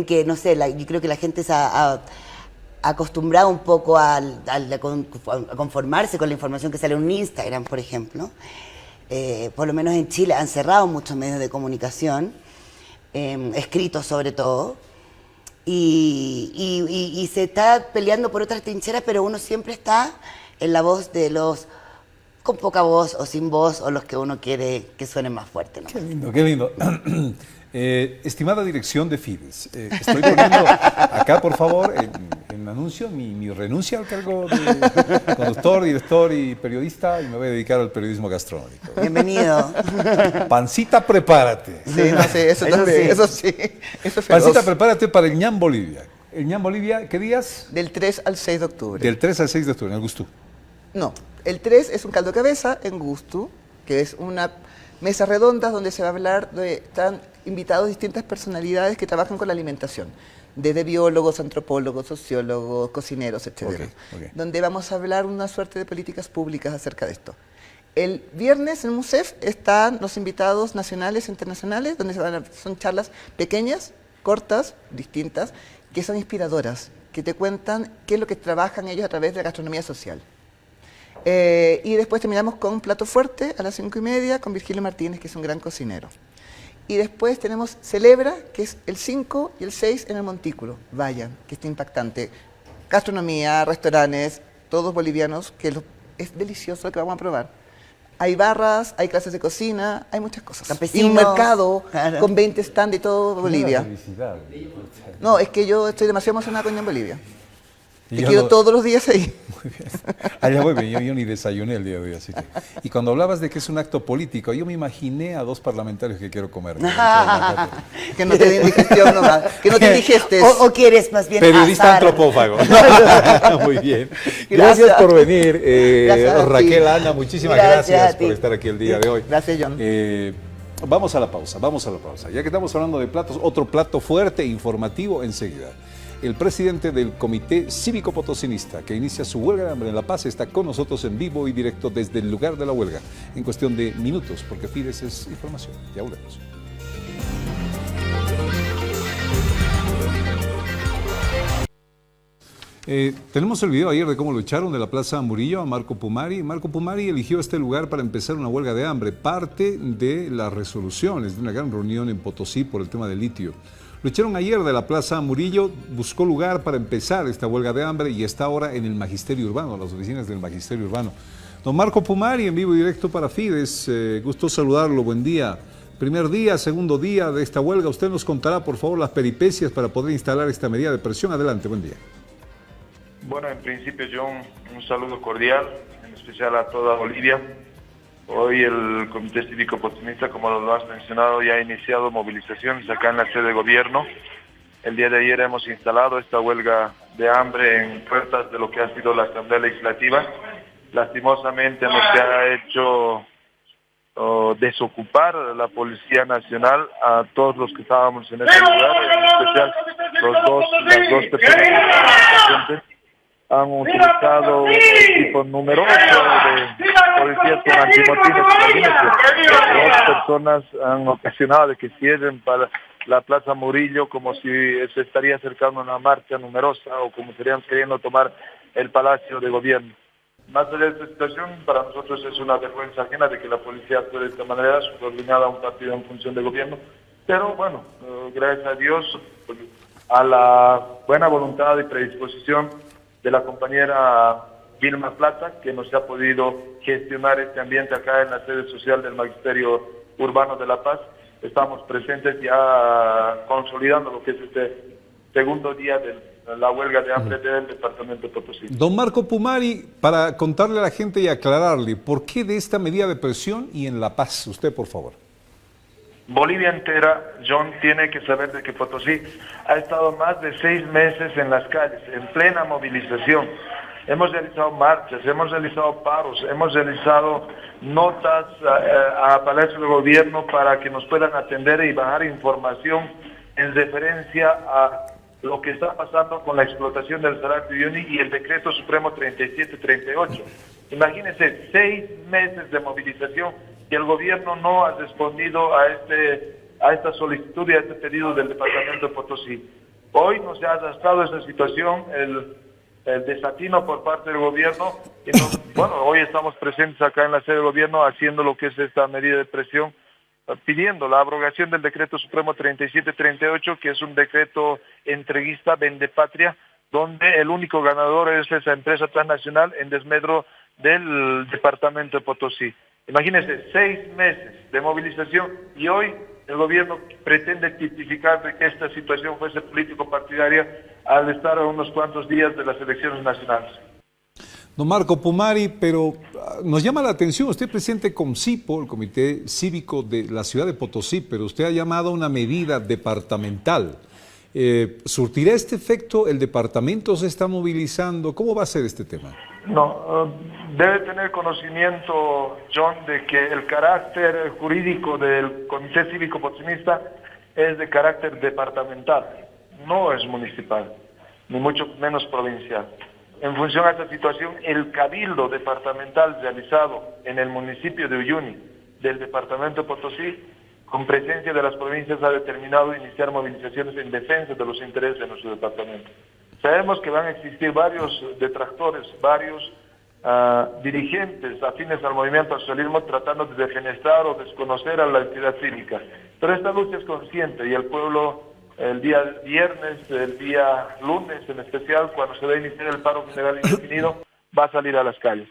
que, no sé, yo creo que la gente se ha acostumbrado un poco a conformarse con la información que sale en un Instagram, por ejemplo, por lo menos en Chile, han cerrado muchos medios de comunicación, escritos sobre todo, y se está peleando por otras trincheras, pero uno siempre está en la voz de los con poca voz o sin voz, o los que uno quiere que suenen más fuerte, ¿no? Qué lindo, qué lindo. Estimada dirección de Fides, estoy poniendo acá, por favor, en anuncio mi renuncia al cargo de conductor, director y periodista, y me voy a dedicar al periodismo gastronómico. Bienvenido. Pancita, prepárate. Sí, no sé, eso también, eso sí. Eso es Pancita, feroz. prepárate para el ñam Bolivia. ¿El ñam Bolivia qué días? Del 3 al 6 de octubre. Del 3 al 6 de octubre, en el Gustú. No, el 3 es un caldo de cabeza en Gustu, que es una mesa redonda donde se va a hablar están invitados distintas personalidades que trabajan con la alimentación, desde biólogos, antropólogos, sociólogos, cocineros, etc. Okay. Donde vamos a hablar una suerte de políticas públicas acerca de esto. El viernes en MUSEF están los invitados nacionales e internacionales, donde son charlas pequeñas, cortas, distintas, que son inspiradoras, que te cuentan qué es lo que trabajan ellos a través de la gastronomía social. Y después terminamos con un plato fuerte a las 5:30 con Virgilio Martínez, que es un gran cocinero. Y después tenemos Celebra, que es el 5 y el 6 en el Montículo. Vayan, que está impactante. Gastronomía, restaurantes, todos bolivianos, que es delicioso lo que vamos a probar. Hay barras, hay clases de cocina, hay muchas cosas. Campesinos, y un mercado claro, con 20 stands de todo Bolivia. Felicidad. No, es que yo estoy demasiado emocionada con en Bolivia. Y Te yo quiero no- todos los días ahí. Muy bien. Allá voy, yo ni desayuné el día de hoy, así que. Y cuando hablabas de que es un acto político, yo me imaginé a dos parlamentarios que quiero comer. Que no te den digestión nomás, que no te digestes. O quieres más bien Periodista asar. antropófago. Muy bien. Gracias, Gracias. por venir. Gracias a ti. Raquel, Ana, muchísimas Gracias gracias a ti. por estar aquí el día de hoy. Gracias, John. Vamos a la pausa, vamos a la pausa. Ya que estamos hablando de platos, otro plato fuerte e informativo enseguida. El presidente del Comité Cívico Potosinista, que inicia su huelga de hambre en La Paz, está con nosotros en vivo y directo desde el lugar de la huelga, en cuestión de minutos, porque Fides es información. Ya volvemos. Tenemos el video ayer de cómo lo echaron de la Plaza Murillo a Marco Pumari. Marco Pumari eligió este lugar para empezar una huelga de hambre, parte de las resoluciones de una gran reunión en Potosí por el tema del litio. Lo echaron ayer de la Plaza Murillo, buscó lugar para empezar esta huelga de hambre y está ahora en el Magisterio Urbano, las oficinas del Magisterio Urbano. Don Marco Pumari, en vivo y directo para Fides, gusto saludarlo, buen día. Primer día, segundo día de esta huelga, usted nos contará por favor las peripecias para poder instalar esta medida de presión. Adelante, buen día. Bueno, en principio, John, un saludo cordial, en especial a toda Bolivia. Hoy el Comité Cívico Potosinista, como lo has mencionado, ya ha iniciado movilizaciones acá en la sede de gobierno. El día de ayer hemos instalado esta huelga de hambre en puertas de lo que ha sido la Asamblea Legislativa. Lastimosamente nos ha hecho desocupar la Policía Nacional a todos los que estábamos en ese lugar, en especial las dos personas han utilizado un equipo numeroso de policías con antimotines. Dos personas han ocasionado de que cierren para la Plaza Murillo como si se estaría acercando una marcha numerosa o como estarían queriendo tomar el Palacio de Gobierno. Más allá de esta situación, para nosotros es una vergüenza ajena de que la policía actúe de esta manera, subordinada a un partido en función de gobierno. Pero bueno, gracias a Dios, a la buena voluntad y predisposición de la compañera Vilma Plata, que nos ha podido gestionar este ambiente acá en la sede social del Magisterio Urbano de La Paz. Estamos presentes ya consolidando lo que es este segundo día de la huelga de hambre del departamento de Potosí. Don Marco Pumari, para contarle a la gente y aclararle, ¿por qué de esta medida de presión y en La Paz? Usted, por favor. Bolivia entera, John, tiene que saber de que Potosí ha estado más de 6 meses en las calles, en plena movilización. Hemos realizado marchas, hemos realizado paros, hemos realizado notas a Palacio de Gobierno para que nos puedan atender y bajar información en referencia a lo que está pasando con la explotación del Salar de Uyuni y el Decreto Supremo 3738. Imagínense, 6 meses de movilización y el gobierno no ha respondido a esta solicitud y a este pedido del departamento de Potosí. Hoy nos ha arrastrado esa situación el desatino por parte del gobierno. Y bueno, hoy estamos presentes acá en la sede del gobierno haciendo lo que es esta medida de presión, pidiendo la abrogación del decreto supremo 3738, que es un decreto entreguista, vendepatria, donde el único ganador es esa empresa transnacional en desmedro del departamento de Potosí. Imagínense, 6 meses de movilización y hoy el gobierno pretende tipificar de que esta situación fuese político-partidaria al estar a unos cuantos días de las elecciones nacionales. Don Marco Pumari, pero nos llama la atención, usted es presidente de COMCIPO, el Comité Cívico de la Ciudad de Potosí, pero usted ha llamado a una medida departamental. ¿Surtirá este efecto? ¿El departamento se está movilizando? ¿Cómo va a ser este tema? No, debe tener conocimiento, John, de que el carácter jurídico del Comité Cívico Potosinista es de carácter departamental, no es municipal, ni mucho menos provincial. En función a esta situación, el cabildo departamental realizado en el municipio de Uyuni, del departamento de Potosí, con presencia de las provincias, ha determinado iniciar movilizaciones en defensa de los intereses de nuestro departamento. Sabemos que van a existir varios detractores, varios dirigentes afines al movimiento al socialismo tratando de defenestrar o desconocer a la entidad cívica. Pero esta lucha es consciente y el pueblo el día viernes, el día lunes en especial, cuando se va a iniciar el paro general indefinido, va a salir a las calles.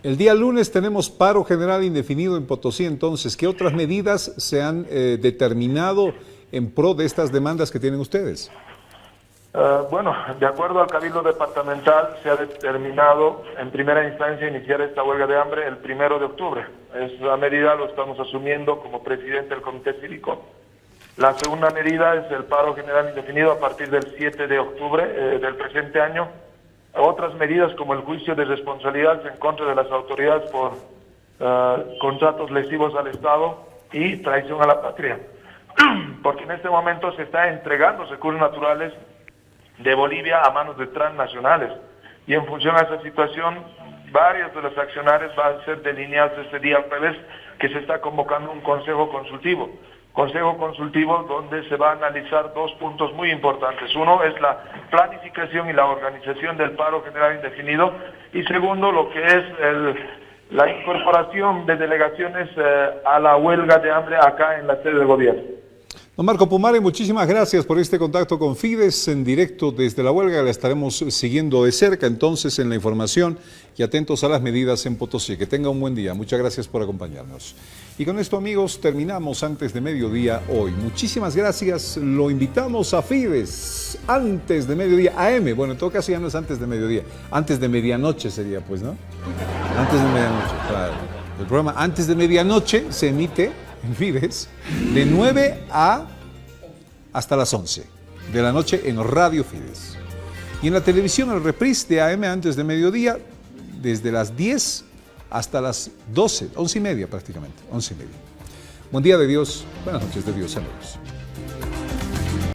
El día lunes tenemos paro general indefinido en Potosí, entonces, ¿qué otras medidas se han determinado en pro de estas demandas que tienen ustedes? Bueno, de acuerdo al Cabildo Departamental, se ha determinado en primera instancia iniciar esta huelga de hambre el 1 de octubre. Esa medida lo estamos asumiendo como presidente del Comité Cívico. La segunda medida es el paro general indefinido a partir del 7 de octubre del presente año. Otras medidas como el juicio de responsabilidad en contra de las autoridades por contratos lesivos al Estado y traición a la patria. Porque en este momento se está entregando recursos naturales de Bolivia a manos de transnacionales. Y en función a esa situación, varios de los accionarios van a ser delineados este día al revés, que se está convocando un consejo consultivo. Consejo consultivo donde se va a analizar 2 puntos muy importantes. Uno es la planificación y la organización del paro general indefinido y segundo lo que es la incorporación de delegaciones a la huelga de hambre acá en la sede del gobierno. Don Marco Pumari, muchísimas gracias por este contacto con Fides en directo desde la huelga. La estaremos siguiendo de cerca entonces en la información y atentos a las medidas en Potosí. Que tenga un buen día. Muchas gracias por acompañarnos. Y con esto, amigos, terminamos antes de mediodía hoy. Muchísimas gracias. Lo invitamos a Fides antes de mediodía, AM. Bueno, en todo caso ya no es antes de mediodía. Antes de medianoche sería, pues, ¿no? Antes de medianoche, claro. El programa Antes de Medianoche se emite en Fides de 9 hasta las 11 de la noche en Radio Fides. Y en la televisión el reprise de AM antes de mediodía desde las 10 hasta las 12, 11:30 prácticamente, 11:30. Buen día de Dios, buenas noches de Dios, amigos.